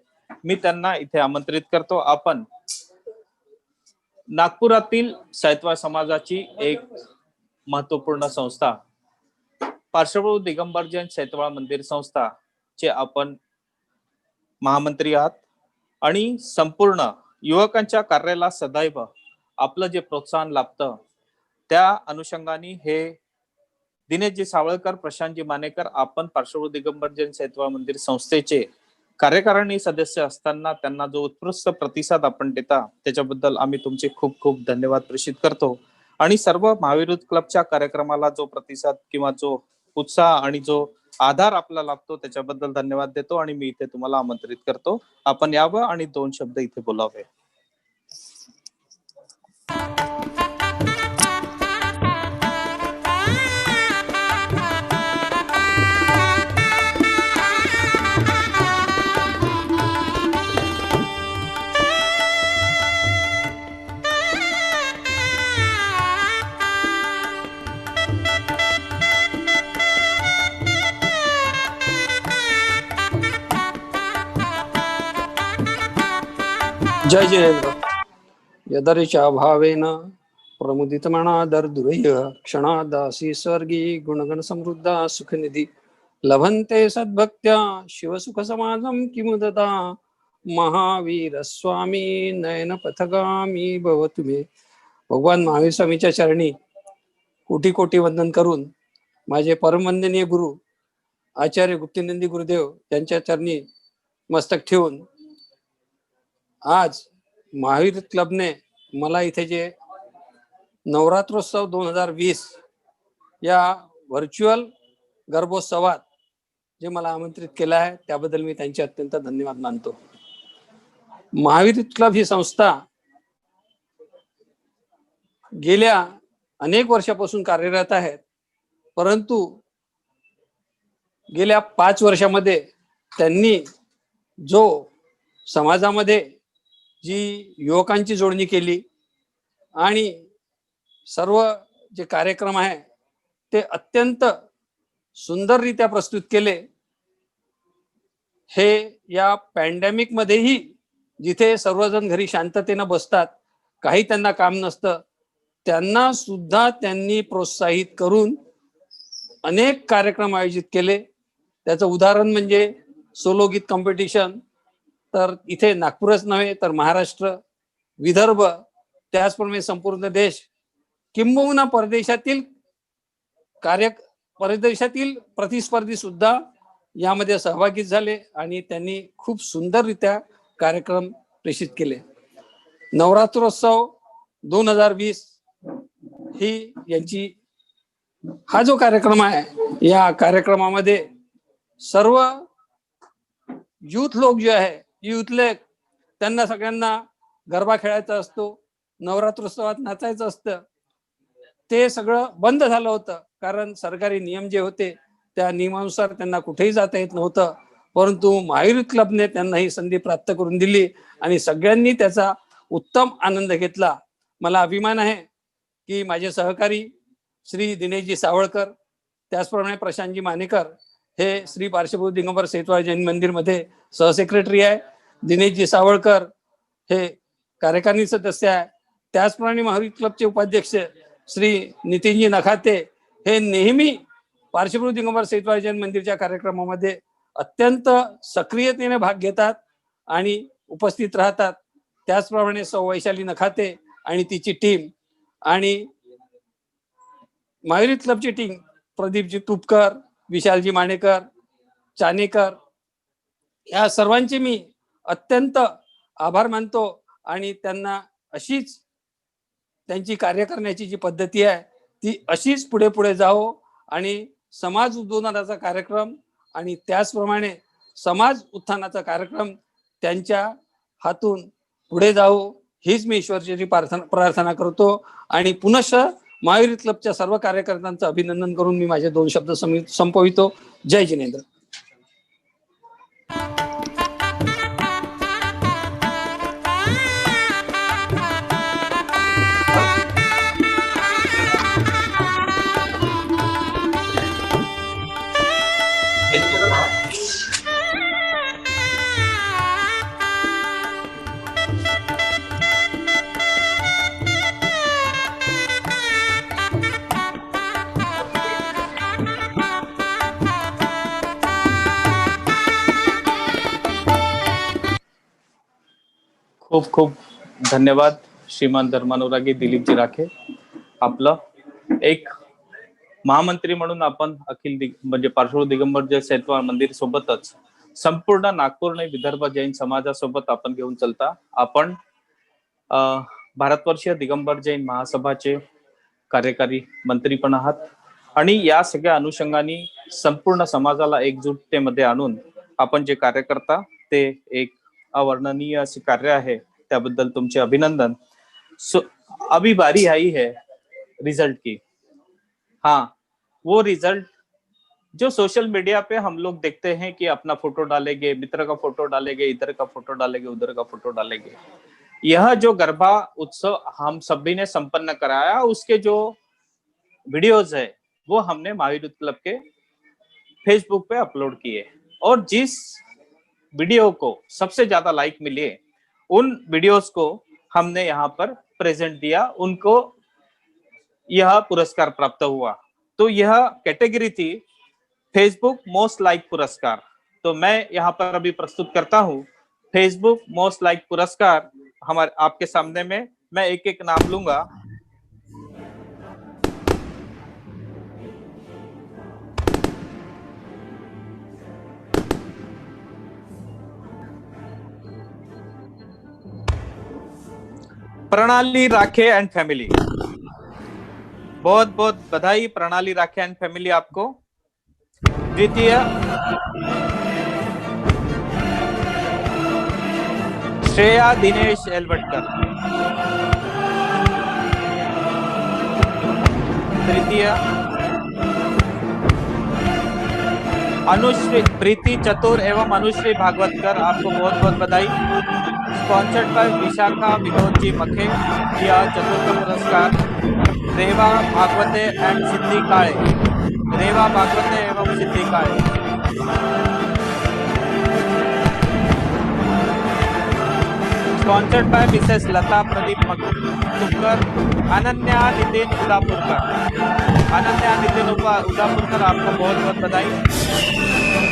Speaker 3: मी त्यांना इथे आमंत्रित करतो. आपण नागपुरातील सैतवा समाजाची एक महत्वपूर्ण संस्था पार्श्वभूत दिगंबर जैन सैतवा मंदिर संस्था चे आपण महामंत्री आहात आणि संपूर्ण युवकांच्या कार्याला सदैव आपलं जे प्रोत्साहन लाभतं त्या अनुषंगाने हे दिनेशजी सावळकर, प्रशांतजी मानेकर आपण पार्श्वभूत दिगंबर जैन सैतवा मंदिर संस्थेचे कार्यकारिणी सदस्य असताना त्यांना जो उत्कृष्ट प्रतिसाद आपण देता त्याच्याबद्दल आम्ही तुमचे खूप खूप धन्यवाद प्रेषित करतो आणि सर्व महावीर क्लबच्या कार्यक्रमाला जो प्रतिसाद किंवा जो उत्साह आणि जो आधार आपल्याला लाभतो त्याच्याबद्दल धन्यवाद देतो आणि मी इथे तुम्हाला आमंत्रित करतो. आपण यावं आणि 2 शब्द इथे बोलावे.
Speaker 8: जय जिनेंद्र. यदर्शा भावेन प्रमुदितमनादर्दुरय क्षणादासी स्वर्गी गुणगण समृद्धा सुखनिधी लभन्ते सद्भक्त्या शिवसुख समाजम किमुदता महावीर स्वामी नयन पथगामी भवतु मे. भगवान महावीर स्वामीच्या चरणी कोटी कोटी वंदन करून माझे परमवंदनीय गुरु आचार्य गुप्तिनंदी गुरुदेव यांच्या चरणी मस्तक ठेवून आज महावीर क्लबने मला इथे जे नवरात्रोत्सव 2020 या व्हर्च्युअल गर्भोत्सवात जे मला आमंत्रित केलं आहे त्याबद्दल मी त्यांचे अत्यंत धन्यवाद मानतो. महावीर क्लब ही संस्था गेल्या अनेक वर्षापासून कार्यरत आहे, परंतु गेल्या 5 वर्षामध्ये त्यांनी जो समाजामध्ये जी युवकांची जोडणी केली आणि सर्व जे कार्यक्रम आहे ते अत्यंत सुंदररित्या प्रस्तुत केले. हे या पॅन्डेमिक मध्येही जिथे सर्वजण घरी शांततेनं बसतात, काही त्यांना काम नसतं, त्यांना सुद्धा त्यांनी प्रोत्साहित करून अनेक कार्यक्रम आयोजित केले. त्याचं उदाहरण म्हणजे सोलो गीत कॉम्पिटिशन. तर इथे नागपूरच नव्हे तर महाराष्ट्र, विदर्भ, त्याचप्रमाणे संपूर्ण देश किंबहुना परदेशातील प्रतिस्पर्धी सुद्धा यामध्ये सहभागी झाले आणि त्यांनी खूप सुंदररित्या कार्यक्रम प्रेषित केले. नवरात्रोत्सव 2020 ही यांची हा जो कार्यक्रम आहे, या कार्यक्रमामध्ये सर्व युथ लोक जे आहे, युथले त्यांना सगळ्यांना गरबा खेळायचा असतो, नवरात्रोत्सवात नाचायचं असतं. ते सगळं बंद झालं होतं, कारण सरकारी नियम जे होते त्या नियमानुसार त्यांना कुठेही जाता येत नव्हतं. परंतु महावीर युथ क्लबने त्यांना ही संधी प्राप्त करून दिली आणि सगळ्यांनी त्याचा उत्तम आनंद घेतला. मला अभिमान आहे की माझे सहकारी श्री दिनेशजी सावळकर, त्याचप्रमाणे प्रशांतजी मानेकर हे श्री पार्श्वभूत दिगंबर सेतवाळ जैन मंदिरमध्ये सहसेक्रेटरी आहे. दिनेशजी सावळकर हे कार्यकारिणी सदस्य आहे. त्याचप्रमाणे महावीर क्लबचे उपाध्यक्ष श्री नितीनजी नखाते हे नेहमी पार्श्वभूत दिगंबर सेतवाळ जैन मंदिरच्या कार्यक्रमामध्ये अत्यंत सक्रियतेने भाग घेतात आणि उपस्थित राहतात. त्याचप्रमाणे सौ वैशाली नखाते आणि तिची टीम आणि महावीर क्लबची टीम प्रदीपजी तुपकर, विशालजी मानेकर, चानेकर या सर्वांचे मी अत्यंत आभार मानतो आणि त्यांना अशीच त्यांची कार्य करण्याची जी पद्धती आहे ती अशीच पुढे पुढे जावो आणि समाज उद्बोधनाचा कार्यक्रम आणि त्याचप्रमाणे समाज उत्थानाचा कार्यक्रम त्यांच्या हातून पुढे जावो हीच मी ईश्वरची प्रार्थना करतो. आणि पुनश्च महावीर क्लबच्या सर्व कार्यकर्त्यांचं अभिनंदन करून मी माझे 2 शब्द संपवितो. जय जिनेंद्र.
Speaker 3: खूप खूप धन्यवाद श्रीमान धर्मानुरागी दिलीपजी राखे. आपलं एक महामंत्री म्हणून आपण म्हणजे पार्श्वभूत दिगंबर जैन सेतवाळ मंदिर सोबतच संपूर्ण नागपूर आणि विदर्भ जैन समाजासोबत आपण घेऊन चलता. आपण भारतवर्षीय दिगंबर जैन महासभाचे कार्यकारी मंत्री पण आहात आणि या सगळ्या अनुषंगाने संपूर्ण समाजाला एकजुटतेमध्ये आणून आपण जे कार्य करता ते एक अवर्णनीय असे कार्य आहे. त्याबद्दल तुमचे अभिनंदन. अभी बारी आई है रिजल्ट की. हाँ, वो रिजल्ट जो सोशल मीडिया पे हम लोग देखते हैं कि अपना फोटो डालेंगे, मित्र का फोटो डालेंगे, इधर का फोटो डालेंगे, उधर का फोटो डालेंगे. यह जो गरबा उत्सव हम सभी ने संपन्न कराया, उसके जो वीडियोज है वो हमने महावीर युथ क्लब के फेसबुक पे अपलोड किए और जिस वीडियो को सबसे ज्यादा लाइक मिले उन वीडियोस को हमने यहाँ पर प्रेजेंट दिया, उनको यह पुरस्कार प्राप्त हुआ. तो यह कैटेगरी थी फेसबुक मोस्ट लाइक पुरस्कार. तो मैं यहाँ पर अभी प्रस्तुत करता हूँ फेसबुक मोस्ट लाइक पुरस्कार. हमारे आपके सामने में मैं एक एक नाम लूंगा. प्रणाली राखे एंड फैमिली, बहुत बहुत बधाई प्रणाली राखे एंड फैमिली आपको. द्वितीय श्रेया दिनेश एलवटकर. तृतीय अनुश्री प्रीति चतुर एवं अनुश्री भागवतकर, आपको बहुत बहुत बधाई. स्पॉन्सर्ड बाय विशाखा विनोद जी मखे, यह चतुर्थ पुरस्कार. रेवा भागवते एंड सिद्धि काळे, रेवा भागवते एवं सिद्धि काळे. स्पॉन्सर्ड बाय मिसेस लता प्रदीप तुपकर, अनन्या नितिन उदापुरकर. अनन्या नितिन उदापुरकर, आपको बहुत बहुत बधाई.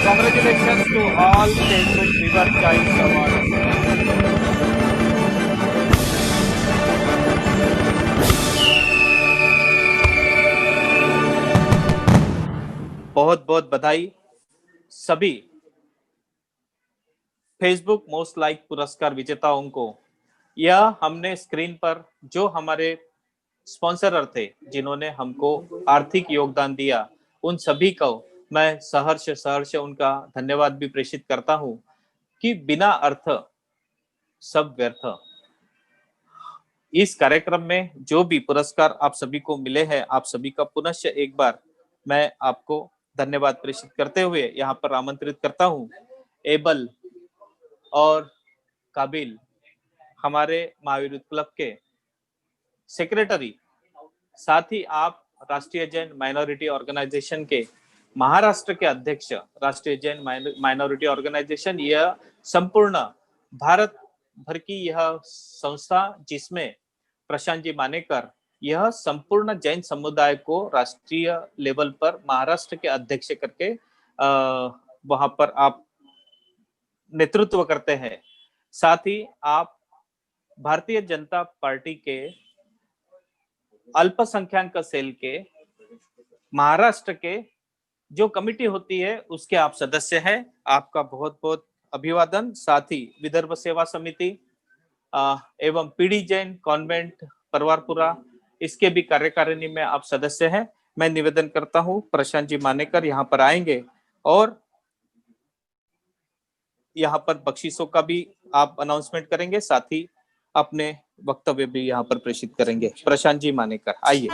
Speaker 3: Congratulations to all Facebook River Choice Awards. बहुत बहुत बधाई. सभी फेसबुक मोस्ट लाइक पुरस्कार विजेताओं को, यह हमने स्क्रीन पर जो हमारे स्पॉन्सरर थे जिन्होंने हमको आर्थिक योगदान दिया, उन सभी को मैं सहर्ष उनका धन्यवाद भी प्रेषित करता हूं कि बिना अर्थ सब व्यर्थ। इस कार्यक्रम में जो भी पुरस्कार आप सभी को मिले हैं, आप सभी का पुनश्च एक बार मैं आपको धन्यवाद प्रेषित करते हुए यहाँ पर आमंत्रित करता हूँ एबल और काबिल हमारे महावीर यूथ क्लब के सेक्रेटरी, साथ ही आप राष्ट्रीय जैन माइनॉरिटी ऑर्गेनाइजेशन के महाराष्ट्र के अध्यक्ष, राष्ट्रीय जैन माइनॉरिटी ऑर्गेनाइजेशन यह संपूर्ण भारत भर की यह संस्था जिसमें प्रशांत जी मानेकर यह संपूर्ण जैन समुदाय को राष्ट्रीय लेवल पर महाराष्ट्र के अध्यक्ष करके वहां पर आप नेतृत्व करते हैं। साथ ही आप भारतीय जनता पार्टी के अल्पसंख्यक सेल के महाराष्ट्र के जो कमिटी होती है उसके आप सदस्य हैं। आपका बहुत बहुत अभिवादन। साथ ही विदर्भ सेवा समिति एवं पीडी जैन कॉन्वेंट परवारपुरा इसके भी कार्यकारिणी में आप सदस्य हैं। मैं निवेदन करता हूं प्रशांत जी मानेकर यहाँ पर आएंगे और यहाँ पर बख्शीशों का भी आप अनाउंसमेंट करेंगे, साथ ही अपने वक्तव्य भी यहाँ पर प्रेषित करेंगे। प्रशांत जी मानेकर आइए।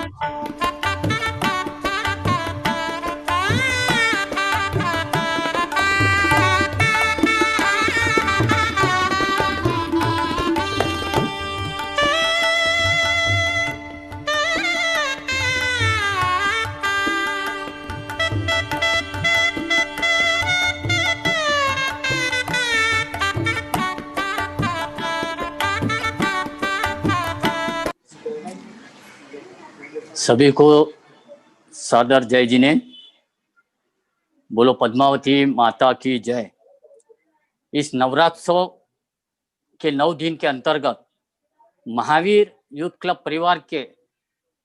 Speaker 9: सभी को सादर जय जिने। बोलो पद्मावती माता की जय। इस नवरात्रोत्सव के 9 दिन के अंतर्गत महावीर यूथ क्लब परिवार के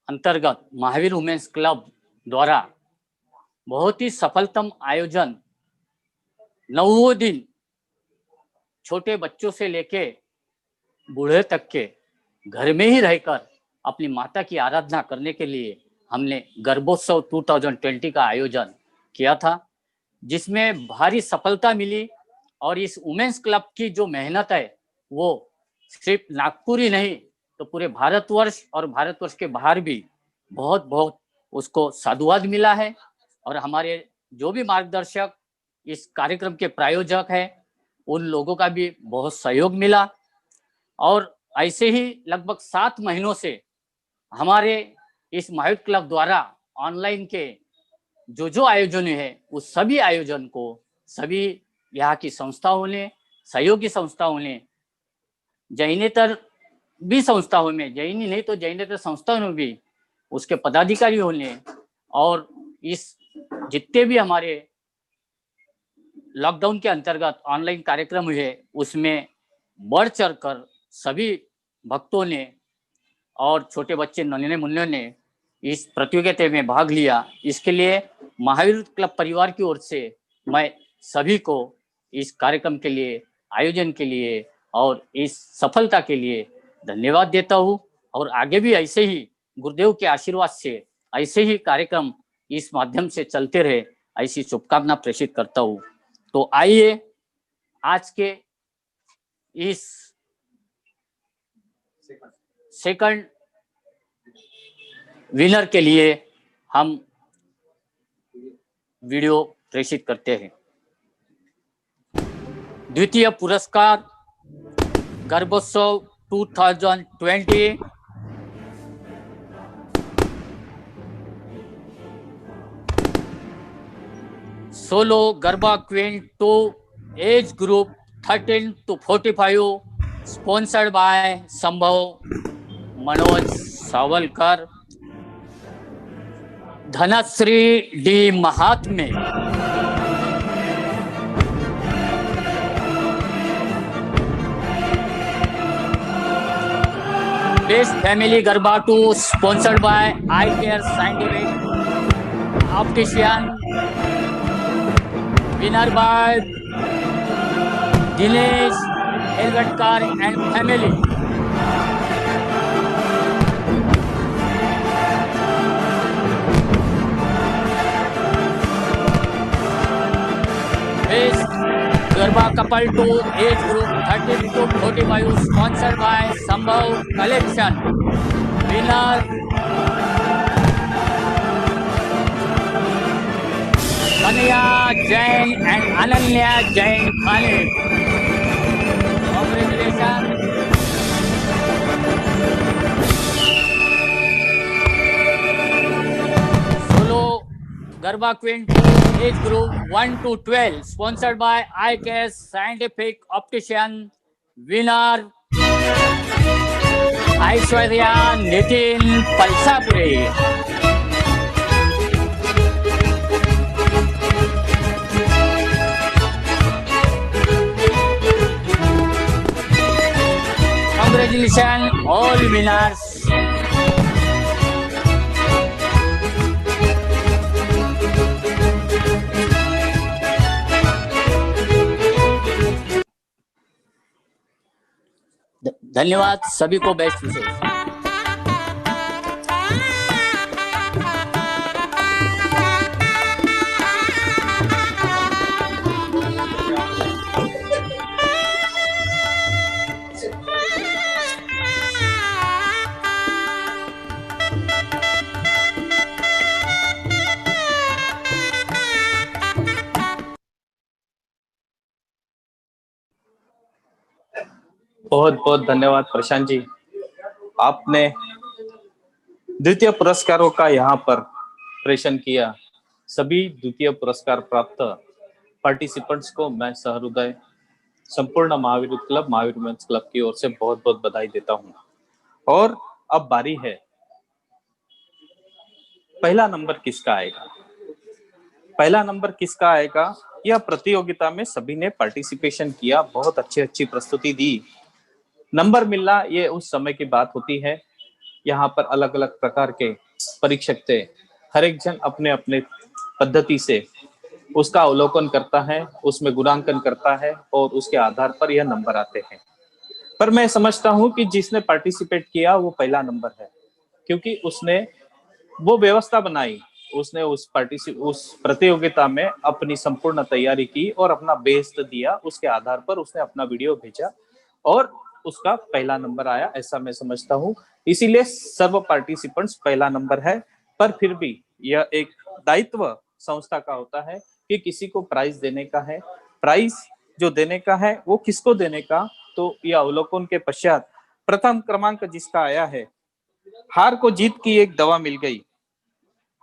Speaker 9: अंतर्गत महावीर वुमेन्स क्लब द्वारा बहुत ही सफलतम आयोजन 9 दिन छोटे बच्चों से लेके बूढ़े तक के घर में ही रहकर अपनी माता की आराधना करने के लिए हमने गर्भोत्सव 2020 का आयोजन किया था, जिसमें भारी सफलता मिली। और इस वुमेन्स क्लब की जो मेहनत है वो सिर्फ नागपुर ही नहीं तो पूरे भारतवर्ष और भारतवर्ष के बाहर भी बहुत बहुत उसको साधुवाद मिला है। और हमारे जो भी मार्गदर्शक इस कार्यक्रम के प्रायोजक हैं उन लोगों का भी बहुत सहयोग मिला। और ऐसे ही लगभग 7 महीनों से हमारे इस महावीर क्लब द्वारा ऑनलाइन के जो आयोजन है उस सभी आयोजन को सभी यहाँ की संस्थाओं ने, सहयोगी संस्थाओं ने, जैनेतर भी संस्थाओं में, जैनी नहीं तो जैनेतर संस्थाओं में भी उसके पदाधिकारियों ने और इस जितने भी हमारे लॉकडाउन के अंतर्गत ऑनलाइन कार्यक्रम हुए उसमें बढ़ चढ़ कर सभी भक्तों ने और छोटे बच्चे नन्हे मुन्ने ने इस प्रतियोगिता में भाग लिया। इसके लिए महावीर क्लब परिवार की ओर से मैं सभी को इस कार्यक्रम के लिए, आयोजन के लिए और इस सफलता के लिए धन्यवाद देता हूँ। और आगे भी ऐसे ही गुरुदेव के आशीर्वाद से ऐसे ही कार्यक्रम इस माध्यम से चलते रहे, ऐसी शुभकामना प्रेषित करता हूँ। तो आइए आज के इस सेकंड विनर के लिए हम वीडियो प्रेषित करते हैं। द्वितीय पुरस्कार गर्भोत्सव 2020 solo garba queen 2 as group 13 to 45 sponsored by संभव Manoj Savalkar, Dhanashree D Mahatme, best family garba 2 sponsored by I care scientific optician winner by Dinesh Elgatkar and family. Best Garba couple 2 age group 13 to 45 sponsored by Sambhav Collection. Winner Kanya Jain and Ananya Jain Khalid. Congratulations. Solo Garba Queen 2 age group 1 to 12 sponsored by iCase Scientific Optician. Winner Aishwarya Nitin Palsapuri. Congratulations all winners. धन्यवाद सभी को best विशेष।
Speaker 3: बहुत बहुत धन्यवाद प्रशांत जी, आपने द्वितीय पुरस्कारों का यहाँ पर प्रेषण किया। सभी द्वितीय पुरस्कार प्राप्त पार्टिसिपेंट्स को मैं सहृदय संपूर्ण Mahavir club, Mahavir women's club की ओर से बहुत बहुत बधाई देता हूँ। और अब बारी है, पहला नंबर किसका आएगा? पहला नंबर किसका आएगा? यह प्रतियोगिता में सभी ने पार्टिसिपेशन किया, बहुत अच्छी प्रस्तुति दी। नंबर मिलना ये उस समय की बात होती है। यहाँ पर अलग अलग प्रकार के परीक्षक थे, हर एक जन अपने अपने पद्धति से उसका अवलोकन करता है, उसमें गुणांकन करता है और उसके आधार पर यह नंबर आते हैं। पर मैं समझता हूँ कि जिसने पार्टिसिपेट किया वो पहला नंबर है, क्योंकि उसने वो व्यवस्था बनाई, उसने उस प्रतियोगिता में अपनी संपूर्ण तैयारी की और अपना बेस्ट दिया, उसके आधार पर उसने अपना वीडियो भेजा और उसका पहला नंबर आया, ऐसा मैं समझता हूँ। इसीलिए सर्व पार्टिसिपेंट्स पहला नंबर है। पर फिर भी यह एक दायित्व संस्था का होता है कि किसी को प्राइज देने का है। प्राइज जो देने का है वो किसको देने का, तो यह अवलोकन के पश्चात प्रथम क्रमांक जिसका आया है, हार को जीत की एक दवा मिल गई,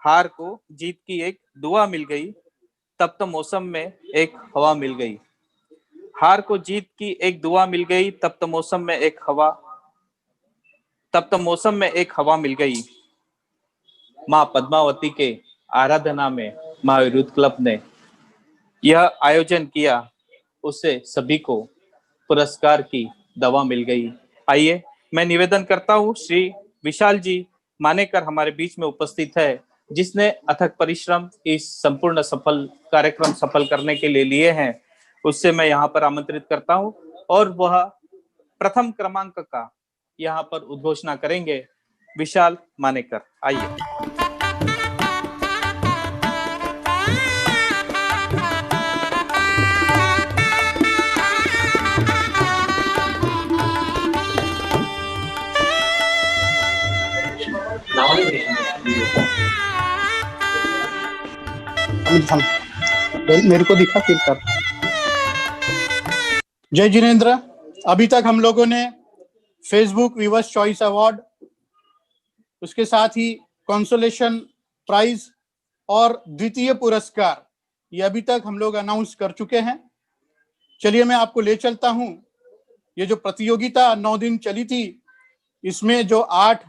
Speaker 3: हार को जीत की एक दुआ मिल गई, तब तो मौसम में एक हवा मिल गई। हार को जीत की एक दुआ मिल गई, तब तो मौसम में एक हवा मिल गई। माँ पद्मावती के आराधना में महावीर यूथ क्लब ने यह आयोजन किया, उससे सभी को पुरस्कार की दवा मिल गई। आइए मैं निवेदन करता हूँ, श्री विशाल जी मानेकर हमारे बीच में उपस्थित है, जिसने अथक परिश्रम इस संपूर्ण कार्यक्रम सफल करने के लिए हैं, उससे मैं यहाँ पर आमंत्रित करता हूँ और वह प्रथम क्रमांक का यहाँ पर उद्घोषणा करेंगे। विशाल मानेकर, आइए।
Speaker 5: मेरे को दिखा फिर कर। जय जिनेंद्र, अभी तक हम लोगों ने फेसबुक व्यूअर्स चॉइस अवार्ड, उसके साथ ही कंसोलेशन प्राइज और द्वितीय पुरस्कार, ये अभी तक हम लोग अनाउंस कर चुके हैं। चलिए मैं आपको ले चलता हूं। ये जो प्रतियोगिता 9 दिन चली थी, इसमें जो 8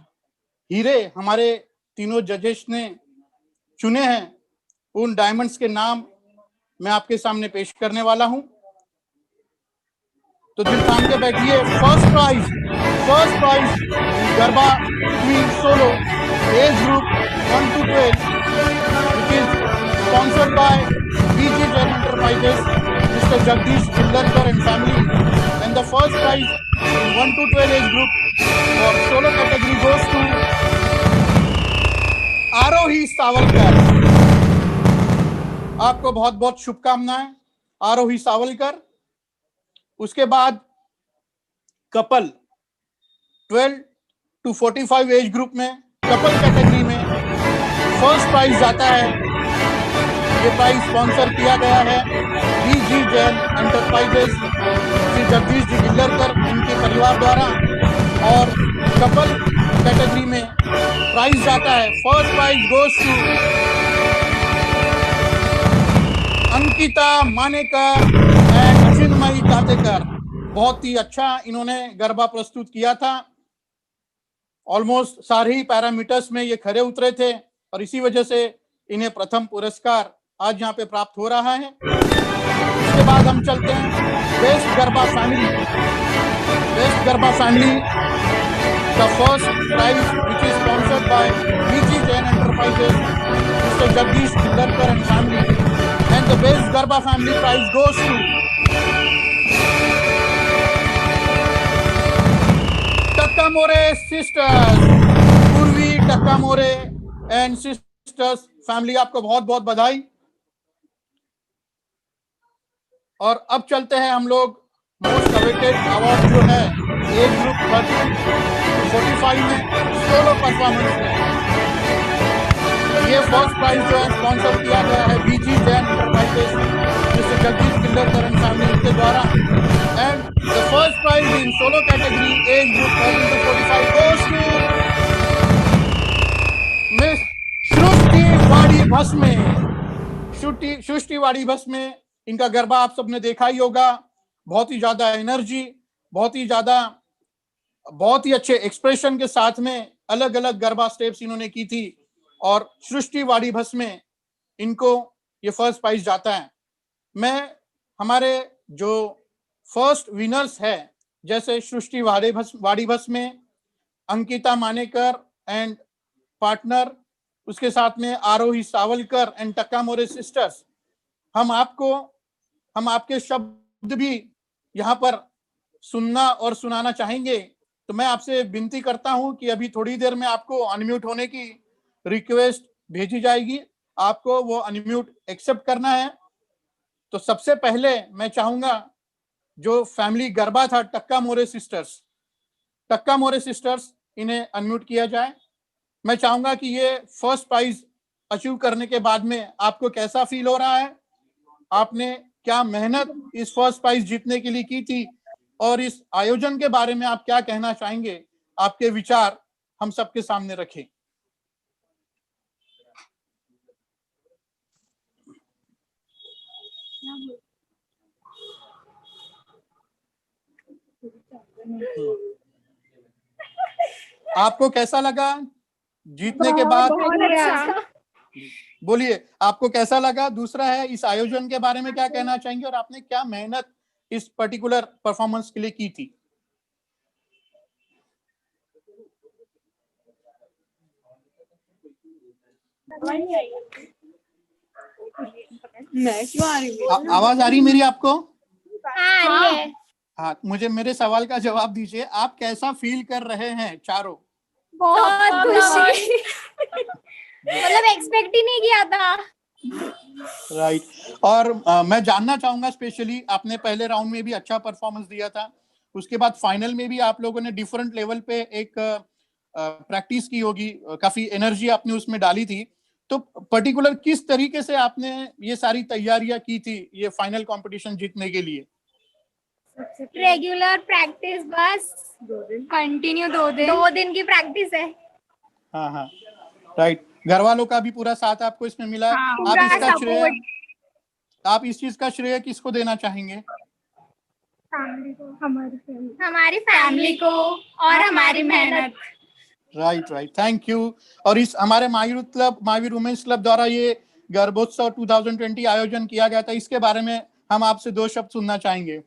Speaker 5: हीरे हमारे तीनों जजेस ने चुने हैं, उन डायमंड्स के नाम मैं आपके सामने पेश करने वाला हूं। तो दिल थाम के बैठिए। First prize garba queen solo age group 1 to 12, which is sponsored by BG Enterprises. Enterprises, Mr. Jagdish Jillarkar and family. And the first prize in 1 to 12 age group for solo category goes to आरोही सावलकर। आपको बहुत बहुत शुभकामनाएं आरोही सावलकर। उसके बाद couple 12 to 45 age group में couple category में first prize जाता है। ये प्राइज स्पॉन्सर किया गया है BG जैन एंटरप्राइजेस, श्री जगदीश जी गिल्लरकर इनके परिवार द्वारा। और कपल कैटेगरी में प्राइज जाता है, first prize goes to Ankita Manekar and Chinmayi Tatekar. बहुत ही अच्छा इन्होंने गरबा प्रस्तुत किया था। ऑलमोस्ट सारे ही पैरामीटर्स में ये खरे उतरे थे और इसी वजह से इन्हें प्रथम पुरस्कार आज यहाँ पे प्राप्त हो रहा है। उसके बाद हम चलते हैं best garba family. Best garba family the first prize which is sponsored by BG Jain enterprises, mister Jagdish Gillarkar and family. And the best garba family prize goes to Takkamore sisters, Purvi Takkamore and sisters family. आपको बहुत बहुत बधाई। और अब चलते हैं हम लोग मोस्ट अवेटेड अवार्ड जो है एज ग्रुप 13 to 45 में सोलो परफॉर्मेंस में। ये फर्स्ट प्राइज जो है स्पॉन्सर किया गया है BG Jain enterprises, mister Jagdish Gillarkar and family के द्वारा। And the first prize in solo category age group 13 to 45 goes to miss Srishti Wadi Bhasme. सृष्टि वाड़ी भस्मे, इनका गरबा आप सबने देखा ही होगा। बहुत ही ज्यादा एनर्जी, बहुत ही अच्छे एक्सप्रेशन के साथ में अलग अलग गरबा स्टेप्स इन्होंने की थी। और सृष्टि वाड़ी भस्मे, इनको ये फर्स्ट प्राइज जाता है। मैं हमारे जो फर्स्ट विनर्स है जैसे सृष्टि वाड़ी भस्मे, अंकिता मानेकर एंड पार्टनर, उसके साथ में आरोही सावलकर एंड टक्कामोरे सिस्टर्स, हम आपके शब्द भी यहाँ पर सुनना और सुनाना चाहेंगे। तो मैं आपसे विनती करता हूं कि अभी थोड़ी देर में आपको अनम्यूट होने की रिक्वेस्ट भेजी जाएगी, आपको वो अनम्यूट एक्सेप्ट करना है। तो सबसे पहले मैं चाहूंगा जो फैमिली गरबा था टक्कामोरे सिस्टर्स, इन्हें अनम्यूट किया जाए। मैं चाहूंगा कि ये फर्स्ट प्राइज अचीव करने के बाद में आपको कैसा फील हो रहा है, आपने क्या मेहनत इस फर्स्ट प्राइज जीतने के लिए की थी, और इस आयोजन के बारे में आप क्या कहना चाहेंगे, आपके विचार हम सबके सामने रखें। आपको कैसा लगा जीतने के बाद? बोलिए आपको कैसा लगा। दूसरा है इस आयोजन के बारे में क्या कहना चाहेंगे और आपने क्या मेहनत इस पर्टिकुलर परफॉर्मेंस के लिए की थी।
Speaker 10: मैं क्यों आ रही हूँ?
Speaker 5: आवाज आ रही मेरी आपको?
Speaker 10: हाँ।
Speaker 5: हाँ, मुझे मेरे सवाल का जवाब दीजिए, आप कैसा फील कर रहे हैं चारों?
Speaker 10: बहुत खुशी। मतलब एक्सपेक्ट ही नहीं किया था।
Speaker 5: राइट। और मैं जानना चाहूंगा स्पेशली, आपने पहले राउंड में भी अच्छा परफॉर्मेंस दिया था, उसके बाद फाइनल में भी आप लोगों ने डिफरेंट लेवल पे एक प्रैक्टिस की होगी, काफी एनर्जी आपने उसमें डाली थी। तो पर्टिकुलर किस तरीके से आपने ये सारी तैयारियां की थी ये फाइनल कंपटीशन जीतने के लिए?
Speaker 10: रेगुलर प्रैक्टिस, बस कंटिन्यू 2 दिन की प्रैक्टिस है।
Speaker 5: हाँ हाँ, राइट। घर वालों का भी पूरा साथ आपको इसमें मिला।
Speaker 10: हाँ,
Speaker 5: आप इस चीज का श्रेय किसको देना चाहेंगे?
Speaker 10: हमारी फैमिली को और हमारी मेहनत।
Speaker 5: Right, thank you. और इस हमारे महावीर वुमेन्स क्लब द्वारा ये गर्भोत्सव 2020 आयोजन किया गया था, इसके बारे में हम आपसे 2 शब्द सुनना चाहेंगे।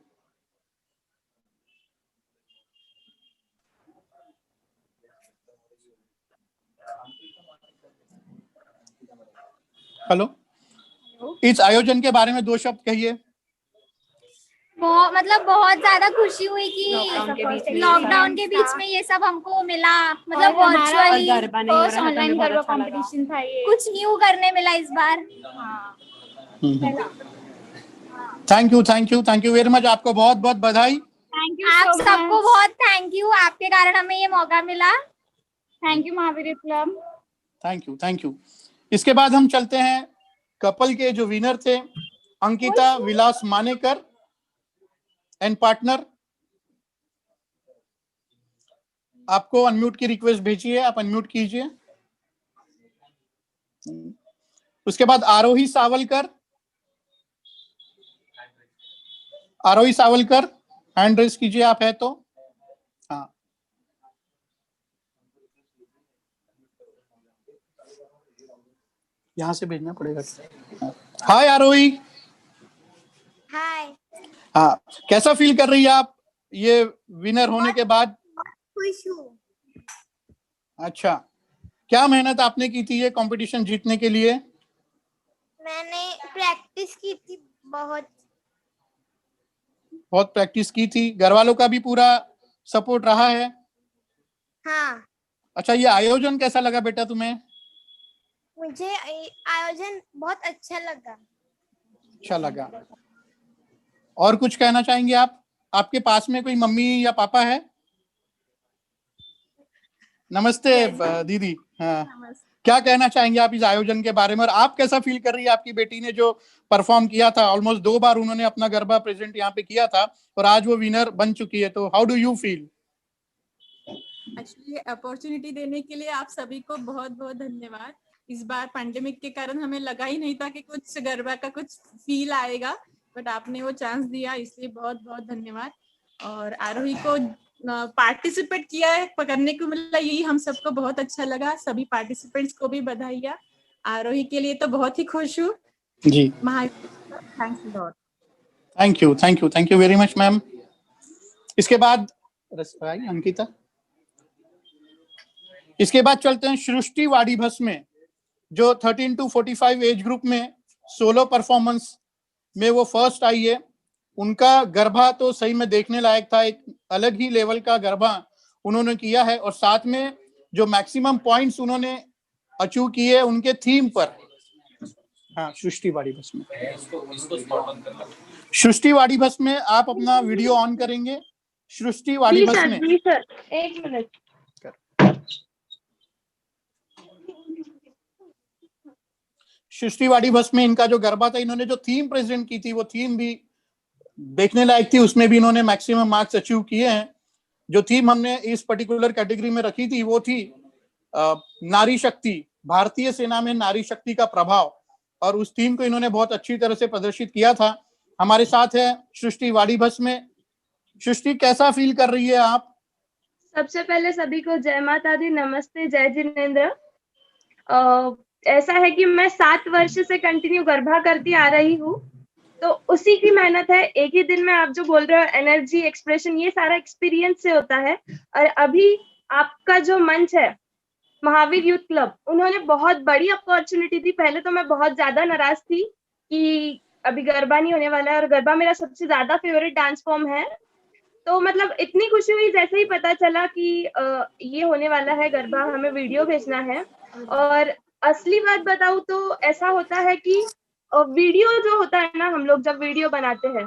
Speaker 5: हेलो, इस आयोजन के बारे में 2 शब्द कहिए।
Speaker 10: बहुत ज्यादा खुशी हुई कि लॉकडाउन के बीच में ये सब हमको मिला, मतलब virtually first online garba competition था ये, कुछ न्यू करने मिला इस बार।
Speaker 5: Thank you very much. आपको बहुत बहुत बधाई।
Speaker 10: थैंक यू आप सबको बहुत थैंक यू, आपके कारण हमें ये मौका मिला। Thank you Mahavir club.
Speaker 5: Thank you. इसके बाद हम चलते हैं कपल के जो विनर थे, अंकिता विलास मानेकर एंड पार्टनर। आपको अनम्यूट की रिक्वेस्ट भेजी है, आप अनम्यूट कीजिए। उसके बाद आरोही सावलकर हैंड रेस कीजिए आप है तो। हाँ, यहां से भेजना पड़ेगा। हाय आरोही।
Speaker 10: हाय।
Speaker 5: हाँ, कैसा फील कर रही है आप ये विनर होने के बाद?
Speaker 10: खुश हूँ।
Speaker 5: अच्छा, क्या मेहनत आपने की थी ये कंपटीशन जीतने के लिए?
Speaker 10: मैंने प्रैक्टिस की थी,
Speaker 5: बहुत प्रैक्टिस की थी। घर वालों का भी पूरा सपोर्ट रहा है?
Speaker 10: हाँ।
Speaker 5: अच्छा, ये आयोजन कैसा लगा बेटा तुम्हें?
Speaker 10: मुझे आयोजन बहुत अच्छा लगा।
Speaker 5: और कुछ कहना चाहेंगे आप? आपके पास में कोई मम्मी या पापा है? नमस्ते दीदी। हाँ, क्या कहना चाहेंगे आप इस आयोजन के बारे में, और आप कैसा फील कर रही है? आपकी बेटी ने जो परफॉर्म किया था, ऑलमोस्ट 2 बार उन्होंने अपना गरबा प्रेजेंट यहाँ पे किया था और आज वो विनर बन चुकी है, तो how do you feel?
Speaker 11: Actually opportunity देने के लिए आप सभी को बहुत बहुत धन्यवाद। इस बार पैंडेमिक के कारण हमें लगा ही नहीं था कि कुछ गरबा का कुछ फील आएगा, बट आपने वो चांस दिया, इसलिए बहुत बहुत धन्यवाद। और आरोही को पार्टिसिपेट किया है, पकड़ने को मिला, यही हम सबको बहुत अच्छा लगा। सभी पार्टिसिपेंट्स को भी बधाइयाँ। आरोही के लिए तो बहुत ही खुश हूँ
Speaker 5: जी। Thank you very much ma'am. इसके बाद अंकिता। इसके बाद चलते हैं सृष्टि वाड़ी भस्म, जो 13 to 45 एज ग्रुप में सोलो परफॉर्मेंस में वो फर्स्ट आई है। उनका गरबा तो सही में देखने लायक था, एक अलग ही लेवल का गरबा उन्होंने किया है, और साथ में जो मैक्सिमम पॉइंट्स उन्होंने अचीव किए उनके थीम पर। हाँ, सृष्टि वाड़ी भस्म में आप अपना वीडियो ऑन करेंगे। सृष्टि वाड़ी भस्म,
Speaker 10: एक मिनट।
Speaker 5: सृष्टि वाड़ी भस्म में इनका जो गरबा था, इन्होंने जो थीम प्रेजेंट की थी वो थीम भी देखने लायक थी, उसमें भी इन्होंने मैक्सिमम मार्क्स अचीव किए हैं। जो थीम हमने इस पर्टिकुलर कैटेगरी में रखी थी वो थी नारी शक्ति, भारतीय सेना में नारी शक्ति का प्रभाव, और उस थीम को इन्होंने बहुत अच्छी तरह से प्रदर्शित किया था। हमारे साथ है सृष्टि वाड़ी भस्म। सृष्टि, कैसा फील कर रही है आप?
Speaker 12: सबसे पहले सभी को जय माता दी, नमस्ते, जय जिनेंद्र। ऐसा है कि मैं 7 वर्ष से कंटिन्यू गरबा करती आ रही हूँ, तो उसी की मेहनत है। एक ही दिन में आप जो बोल रहे हो एनर्जी, एक्सप्रेशन, ये सारा एक्सपीरियंस से होता है। और अभी आपका जो मंच है महावीर यूथ क्लब, उन्होंने बहुत बड़ी अपॉर्चुनिटी दी। पहले तो मैं बहुत ज्यादा नाराज थी कि अभी गरबा नहीं होने वाला है, और गरबा मेरा सबसे ज्यादा फेवरेट डांस फॉर्म है। तो मतलब इतनी खुशी हुई जैसे ही पता चला कि ये होने वाला है गरबा, हमें वीडियो भेजना है। और असली बात बताऊं तो ऐसा होता है कि वीडियो जो होता है ना, हम लोग जब वीडियो बनाते हैं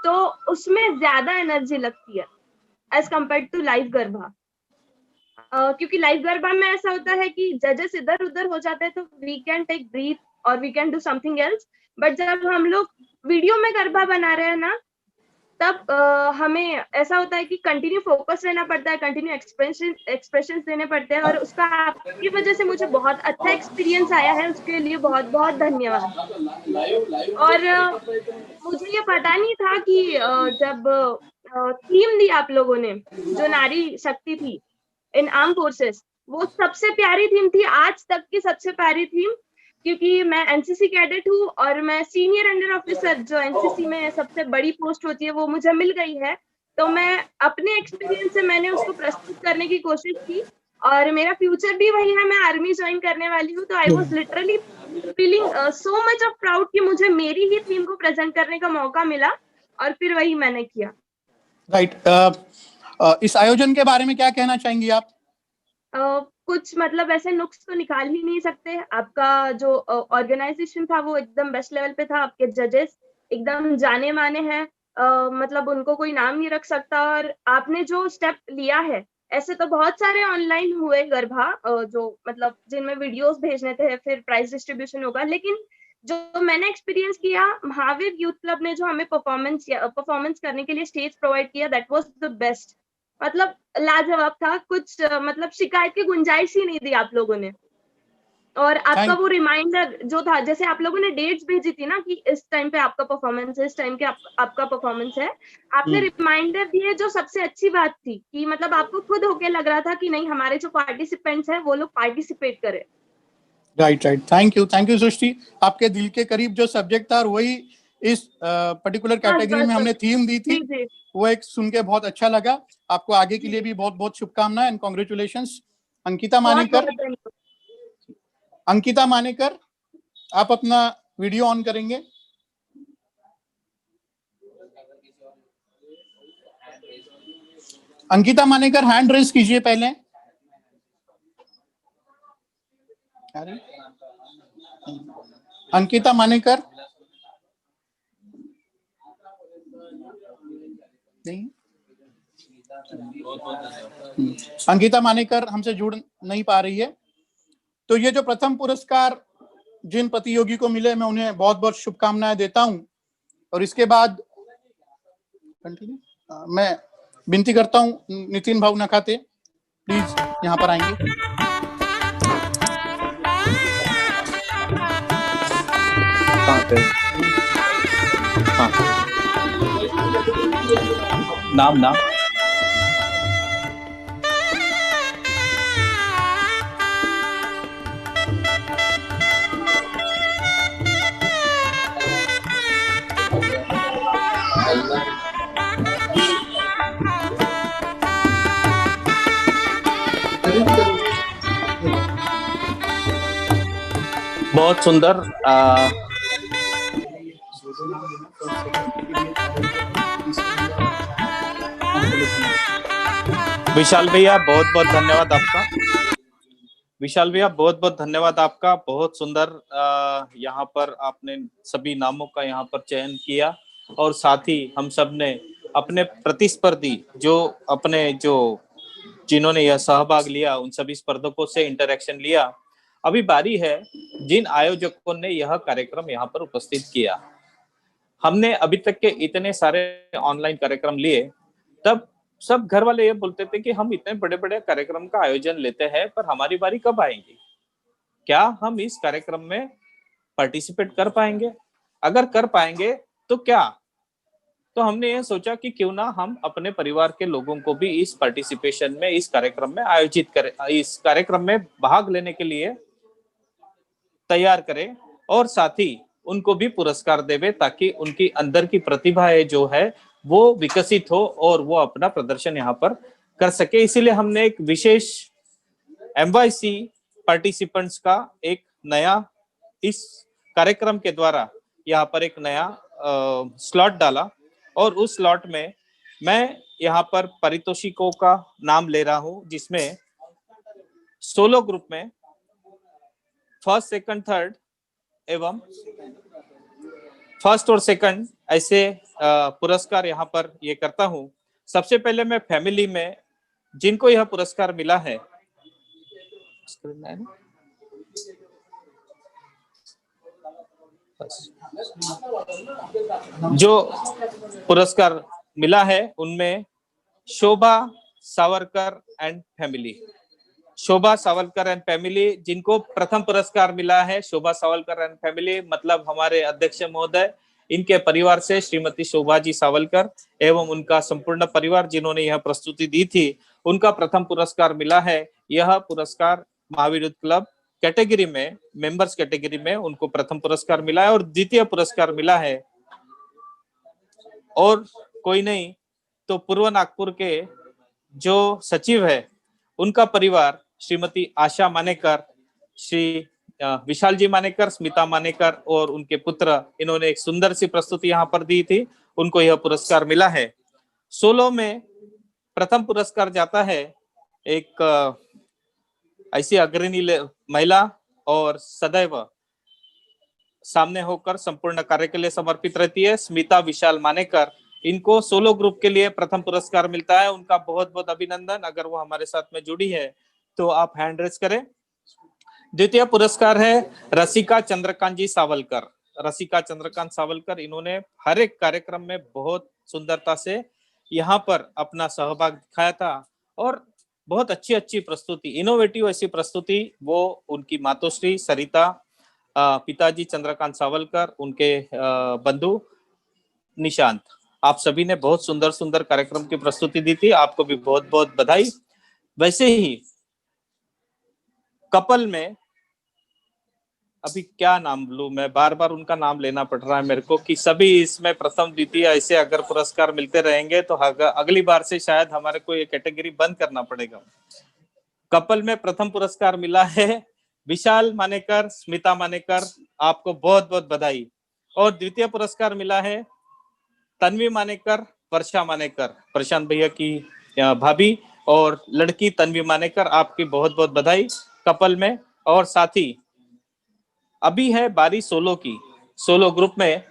Speaker 12: तो उसमें ज्यादा एनर्जी लगती है as compare to live garba. क्योंकि लाइव गरबा में ऐसा होता है कि जजेस इधर उधर हो जाते हैं, तो वी कैन टेक ब्रीथ और we can do something else. But जब हम लोग वीडियो में गरबा बना रहे हैं ना, तब हमें ऐसा होता है कि कंटिन्यू फोकस रहना पड़ता है, कंटिन्यू एक्सप्रेशन देने पड़ते हैं, और उसका आपकी वजह से मुझे बहुत अच्छा एक्सपीरियंस आया है। उसके लिए बहुत बहुत धन्यवाद। और मुझे ये पता नहीं था कि जब थीम दी आप लोगों ने, जो नारी शक्ति थी इन आर्म फोर्सेस, वो सबसे प्यारी थीम थी, आज तक की सबसे प्यारी थीम। क्योंकि मैं एनसीसी कैडेट हूँ और मैं सीनियर अंडर ऑफिसर, जो एनसीसी में सबसे बड़ी पोस्ट होती है, वो मुझे मिल गई है। तो मैं अपने एक्सपीरियंस से मैंने उसको प्रस्तुत करने की कोशिश की, और मेरा फ्यूचर भी वही है, मैं आर्मी ज्वाइन करने वाली हूँ। तो I was literally feeling so much of proud कि मुझे मेरी ही थीम को प्रेजेंट करने का मौका मिला और फिर वही मैंने किया।
Speaker 5: राइट। इस आयोजन के बारे में क्या कहना चाहेंगी आप?
Speaker 12: कुछ मतलब ऐसे नुक्स तो निकाल ही नहीं सकते। आपका जो ऑर्गेनाइजेशन था वो एकदम बेस्ट लेवल पे था, आपके जजेस एकदम जाने माने हैं, मतलब उनको कोई नाम नहीं रख सकता। और आपने जो स्टेप लिया है, ऐसे तो बहुत सारे ऑनलाइन हुए गरबा जो मतलब जिनमें वीडियोस भेजने थे, फिर प्राइज डिस्ट्रीब्यूशन होगा, लेकिन जो मैंने एक्सपीरियंस किया, महावीर यूथ क्लब ने जो हमें परफॉर्मेंस करने के लिए स्टेज प्रोवाइड किया, दैट वाज द बेस्ट। मतलब लाजवाब था, कुछ मतलब शिकायत की गुंजाइश ही नहीं दी आप लोगों ने। और आपका वो रिमाइंडर जो था, जैसे आप लोगों ने डेट्स भेजी थी ना कि इस टाइम पे आपका परफॉर्मेंस है, इस टाइम के आपका परफॉर्मेंस है, आपने रिमाइंडर दिए, जो सबसे अच्छी बात थी कि मतलब आपको खुद होके लग रहा था कि नहीं, हमारे जो पार्टिसिपेंट्स हैं वो लोग पार्टिसिपेट करें।
Speaker 5: राइट। थैंक यू सृष्टि। आपके दिल के करीब जो सब्जेक्ट था और वही इस पर्टिकुलर कैटेगरी में हमने थीम दी थी, वो एक सुन के बहुत अच्छा लगा। आपको आगे के लिए भी बहुत बहुत शुभकामनाएं एंड कॉन्ग्रेचुलेशंस। अंकिता मानेकर, आप अपना वीडियो ऑन करेंगे? अंकिता मानेकर, हैंड रेज कीजिए पहले। अंकिता मानेकर नहीं, अंकिता मानेकर हमसे जुड़ नहीं पा रही है। तो ये जो प्रथम पुरस्कार जिन प्रतियोगी को मिले, मैं उन्हें बहुत बहुत शुभकामनाएं देता हूं। और इसके बाद मैं विनती करता हूं, नितिन भाऊ नखाते प्लीज यहाँ पर आएंगे।
Speaker 3: हाँ। नाम बहुत सुंदर। विशाल भैया बहुत बहुत धन्यवाद आपका। विशाल भैया बहुत बहुत धन्यवाद आपका। बहुत सुंदर यहाँ पर आपने सभी नामों का यहाँ पर चयन किया और साथ ही हम सब ने अपने प्रतिस्पर्धी जो जिन्होंने यह सहभाग लिया, उन सभी स्पर्धकों से इंटरेक्शन लिया। अभी बारी है जिन आयोजकों ने यह कार्यक्रम यहाँ पर उपस्थित किया। हमने अभी तक के इतने सारे ऑनलाइन कार्यक्रम लिए, तब सब घर वाले ये बोलते थे कि हम इतने बड़े बड़े कार्यक्रम का आयोजन लेते हैं, पर हमारी बारी कब आएगी? क्या हम इस कार्यक्रम में पार्टिसिपेट कर पाएंगे? अगर कर पाएंगे तो क्या? तो हमने ये सोचा कि क्यों ना हम अपने परिवार के लोगों को भी इस पार्टिसिपेशन में, इस कार्यक्रम में आयोजित करें, इस कार्यक्रम में भाग लेने के लिए तैयार करें और साथ ही उनको भी पुरस्कार देवे, ताकि उनकी अंदर की प्रतिभा जो है वो विकसित हो और वो अपना प्रदर्शन यहाँ पर कर सके। इसीलिए हमने एक विशेष MYC पार्टिसिपेंट्स का एक नया इस कार्यक्रम के द्वारा यहाँ पर एक नया स्लॉट डाला और उस स्लॉट में मैं यहाँ पर पारितोषिकों का नाम ले रहा हूं, जिसमें सोलो ग्रुप में फर्स्ट, सेकंड, थर्ड एवं फर्स्ट और सेकंड ऐसे पुरस्कार यहाँ पर ये करता हूं। सबसे पहले मैं फैमिली में जिनको यह पुरस्कार मिला है, जो पुरस्कार मिला है उनमें Shobha Savarkar and family, Shobha Savarkar and family, जिनको प्रथम पुरस्कार मिला है। शोभा सावरकर एंड फैमिली मतलब हमारे अध्यक्ष महोदय, इनके परिवार से श्रीमती शोभा जी सावरकर एवं उनका संपूर्ण परिवार जिन्होंने यह प्रस्तुति दी थी, उनका प्रथम पुरस्कार मिला है। यह पुरस्कार महावीर यूथ क्लब कैटेगरी में, मेंबर्स कैटेगरी में उनको प्रथम पुरस्कार मिला है और द्वितीय पुरस्कार मिला है और कोई नहीं तो पूर्व नागपुर के जो सचिव है उनका परिवार श्रीमती आशा मानेकर, श्री विशाल जी मानेकर, स्मिता मानेकर और उनके पुत्र, इन्होंने एक सुंदर सी प्रस्तुति यहाँ पर दी थी, उनको यह पुरस्कार मिला है। सोलो में प्रथम पुरस्कार जाता है एक ऐसी अग्रणी महिला और सदैव सामने होकर संपूर्ण कार्य के लिए समर्पित रहती है, स्मिता विशाल मानेकर। इनको सोलो ग्रुप के लिए प्रथम पुरस्कार मिलता है। उनका बहुत बहुत अभिनंदन। अगर वो हमारे साथ में जुड़ी है तो आप हैंड रेज करें। द्वितीय पुरस्कार है रसिका चंद्रकांत जी सावलकर। रसिका चंद्रकांत सावलकर, इन्होंने हर एक कार्यक्रम में बहुत सुंदरता से यहाँ पर अपना सहभाग दिखाया था और बहुत अच्छी अच्छी प्रस्तुति, इनोवेटिव ऐसी प्रस्तुति वो उनकी मातोश्री सरिता, पिताजी चंद्रकांत सावलकर, उनके बंधु निशांत, आप सभी ने बहुत सुंदर सुंदर कार्यक्रम की प्रस्तुति दी थी। आपको भी बहुत बहुत बधाई। वैसे ही कपल में अभी क्या नाम लूं, मैं बार बार उनका नाम लेना पड़ रहा है मेरे को कि सभी इसमें प्रथम द्वितीय ऐसे अगर पुरस्कार मिलते रहेंगे तो अगली बार से शायद हमारे को ये कैटेगरी बंद करना पड़ेगा। कपल में प्रथम पुरस्कार मिला है विशाल मानेकर, स्मिता मानेकर, आपको बहुत बहुत बधाई। और द्वितीय पुरस्कार मिला है तन्वी मानेकर, वर्षा मानेकर, प्रशांत भैया की भाभी और लड़की तन्वी मानेकर, आपकी बहुत बहुत बधाई कपल में। और साथ ही अभी है बारी सोलो की। सोलो ग्रुप में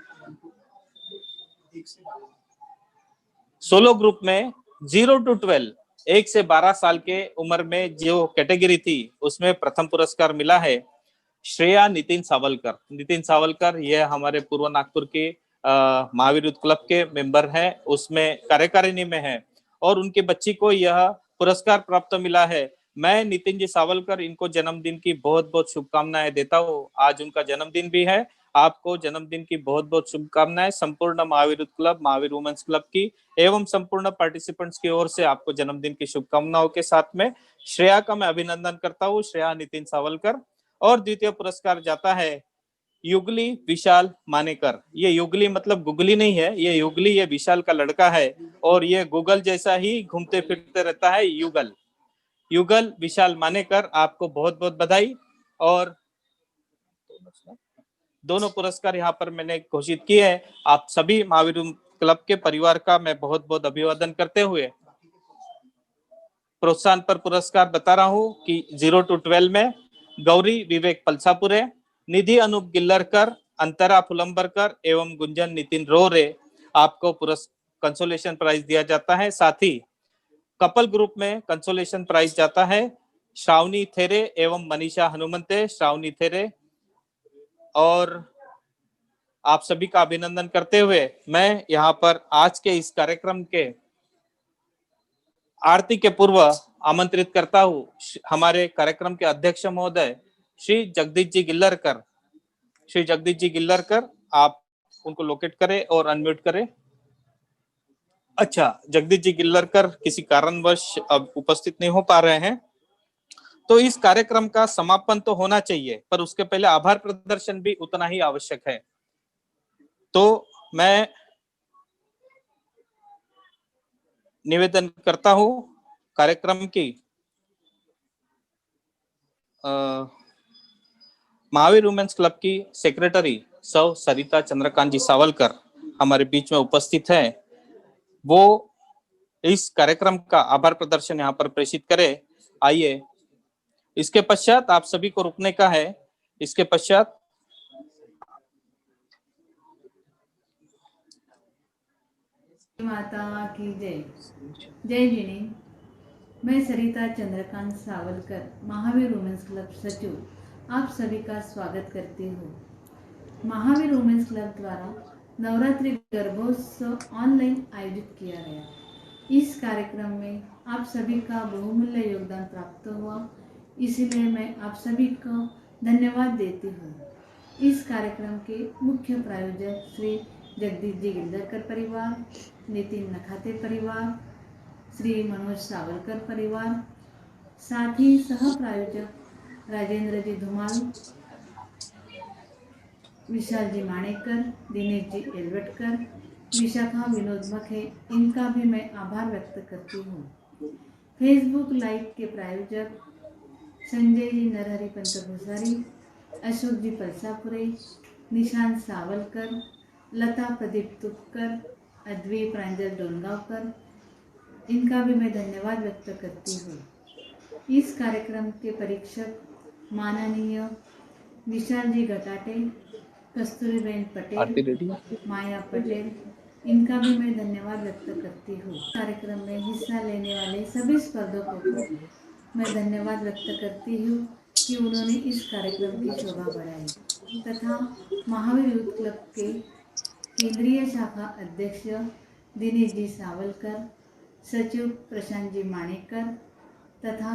Speaker 3: 0 to 12, 1 से 12 साल के उम्र में जो कैटेगरी थी उसमें प्रथम पुरस्कार मिला है श्रेया नितिन सावलकर। नितिन सावलकर यह हमारे पूर्व नागपुर के महावीर यूथ क्लब के मेंबर हैं, उसमें कार्यकारिणी में है और उनके बच्ची को यह पुरस्कार प्राप्त मिला है। मैं नितिन जी सावलकर इनको जन्मदिन की बहुत बहुत शुभकामनाएं देता हूँ। आज उनका जन्मदिन भी है। आपको जन्मदिन की बहुत बहुत शुभकामनाएं संपूर्ण Mahavir youth club, Mahavir women's club की एवं संपूर्ण पार्टिसिपेंट्स की ओर से आपको जन्मदिन की शुभकामनाओं के साथ में श्रेया का मैं अभिनंदन करता हूँ, श्रेया नितिन सावलकर। और द्वितीय पुरस्कार जाता है युगली विशाल मानेकर। ये युगली मतलब गुगली नहीं है, ये युगली ये विशाल का लड़का है और ये गूगल जैसा ही घूमते फिरते रहता है, युगल विशाल मानेकर, आपको बहुत बहुत बधाई। और दोनों पुरस्कार यहाँ पर मैंने घोषित किए हैं। आप सभी महावीर क्लब के परिवार का मैं बहुत बहुत अभिवादन करते हुए प्रोत्साहन पर पुरस्कार बता रहा हूँ कि 0 to 12 में गौरी विवेक पलसापुरे, निधि अनूप गिल्लरकर, अंतरा फुलंबरकर एवं गुंजन नितिन रोरे, आपको कंसोलेशन प्राइज दिया जाता है। साथ ही कपल ग्रुप में कंसोलेशन प्राइज जाता है श्रावणी थेरे एवं मनीषा हनुमंते, श्रावणी थेरे। और आप सभी का अभिनंदन करते हुए मैं यहाँ पर आज के इस कार्यक्रम के आरती के पूर्व आमंत्रित करता हूँ हमारे कार्यक्रम के अध्यक्ष महोदय श्री जगदीश जी गिल्लरकर। श्री जगदीश जी गिल्लरकर, आप उनको लोकेट करें और अनम्यूट करें। अच्छा, जगदीश जी गिल्लरकर किसी कारणवश अब उपस्थित नहीं हो पा रहे हैं, तो इस कार्यक्रम का समापन तो होना चाहिए पर उसके पहले आभार प्रदर्शन भी उतना ही आवश्यक है। तो मैं निवेदन करता हूं कार्यक्रम की महावीर वुमेन्स क्लब की सेक्रेटरी सौ सरिता चंद्रकांत जी सावलकर हमारे बीच में उपस्थित है, वो इस कार्यक्रम का आभार प्रदर्शन यहाँ पर प्रेषित करे। आइए, इसके पश्चात आप सभी को रुकने का है। इसके पश्चात
Speaker 1: माता की जय। जय जिने। मैं सरिता चंद्रकांत सावलकर, महावीर वुमेन्स क्लब सचिव, आप सभी का स्वागत करती हूँ। महावीर वुमेन्स क्लब द्वारा नवरात्रि गर्भोत्सव ऑनलाइन आयोजित किया गया। इस कार्यक्रम में आप सभी का बहुमूल्य योगदान प्राप्त हुआ, इसलिए मैं आप सभी को धन्यवाद देती हूँ। इस कार्यक्रम के मुख्य प्रायोजक श्री जगदीश जी गिल्लरकर परिवार, नितिन नखाते परिवार, श्री मनोज सावलकर परिवार, साथ ही सह प्रायोजक राजेंद्र जी धुमाल, विशाल जी मानेकर, दिनेश जी एलवटकर, विशाखा विनोद मखे, इनका भी मैं आभार व्यक्त करती हूँ। फेसबुक लाइव के प्रायोजक संजय जी नरहरी पंत भुसारी, अशोक जी पलसापुरे, निशांत सावलकर, लता प्रदीप तुपकर, अद्वी प्रांजल डोनगांवकर, इनका भी मैं धन्यवाद व्यक्त करती हूँ। इस कार्यक्रम के परीक्षक माननीय विशाल जी गटाटे, कस्तूरीबेन पटेल, माया पटेल, इनका भी मैं धन्यवाद व्यक्त करती हूँ। कार्यक्रम में हिस्सा लेने वाले सभी स्पर्धकों को मैं धन्यवाद व्यक्त करती हूँ कि उन्होंने इस कार्यक्रम की शोभा बढ़ाई तथा महावीर यूथ क्लब के केंद्रीय शाखा अध्यक्ष दिनेश जी सावलकर, सचिव प्रशांत जी माणेकर तथा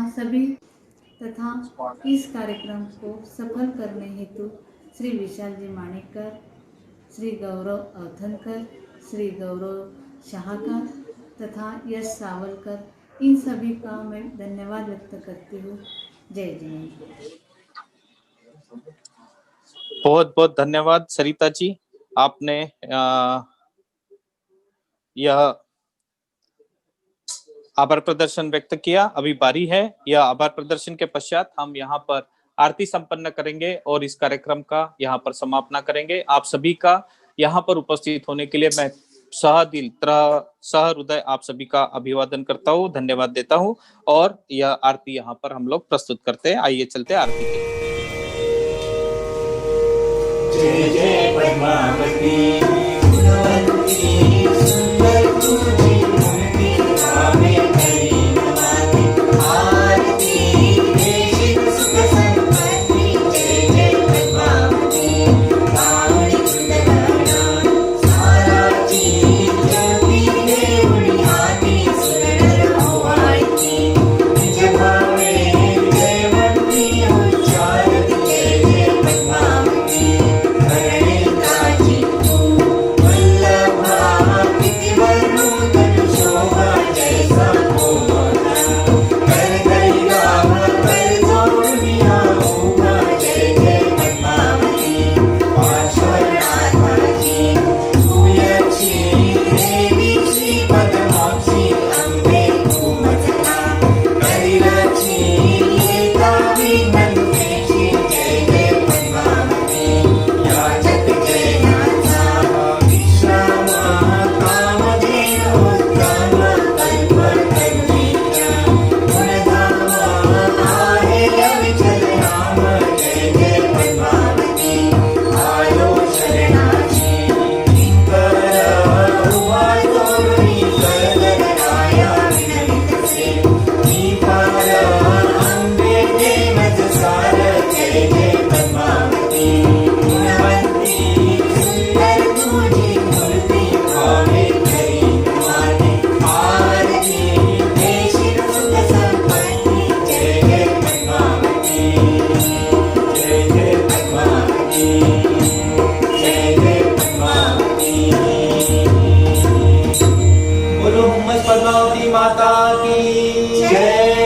Speaker 1: इस कार्यक्रम को सफल करने हेतु श्री विशाल जी माणेकर, श्री गौरव अवधनकर, श्री गौरव शाहकर तथा यश सावलकर, इन सभी का मैं धन्यवाद व्यक्त करती हूँ। जय जिनेंद्र।
Speaker 3: बहुत बहुत धन्यवाद सरिता जी, आपने यह आभार प्रदर्शन व्यक्त किया। अभी बारी है, यह आभार प्रदर्शन के पश्चात हम यहाँ पर आरती संपन्न करेंगे और इस कार्यक्रम का यहाँ पर समापना करेंगे। आप सभी का यहाँ पर उपस्थित होने के लिए मैं सहृदय आप सभी का अभिवादन करता हूँ, धन्यवाद देता हूँ और यह आरती यहाँ पर हम लोग प्रस्तुत करते हैं। आइए चलते हैं आरती के।
Speaker 13: जय जय पद्मावती गुणवंती सुंदर तुझी मूर्ति आवे करी नमामि आरती देशिक सुख संपत्ति। जय जय पद्मावती पावनी सुंदरना सारा जीव जगती देवुनी आदि सुरनर होवाळती निज भावे जयवंती उच्चारती। जय जय पद्मावती पद्मावती माता की जय।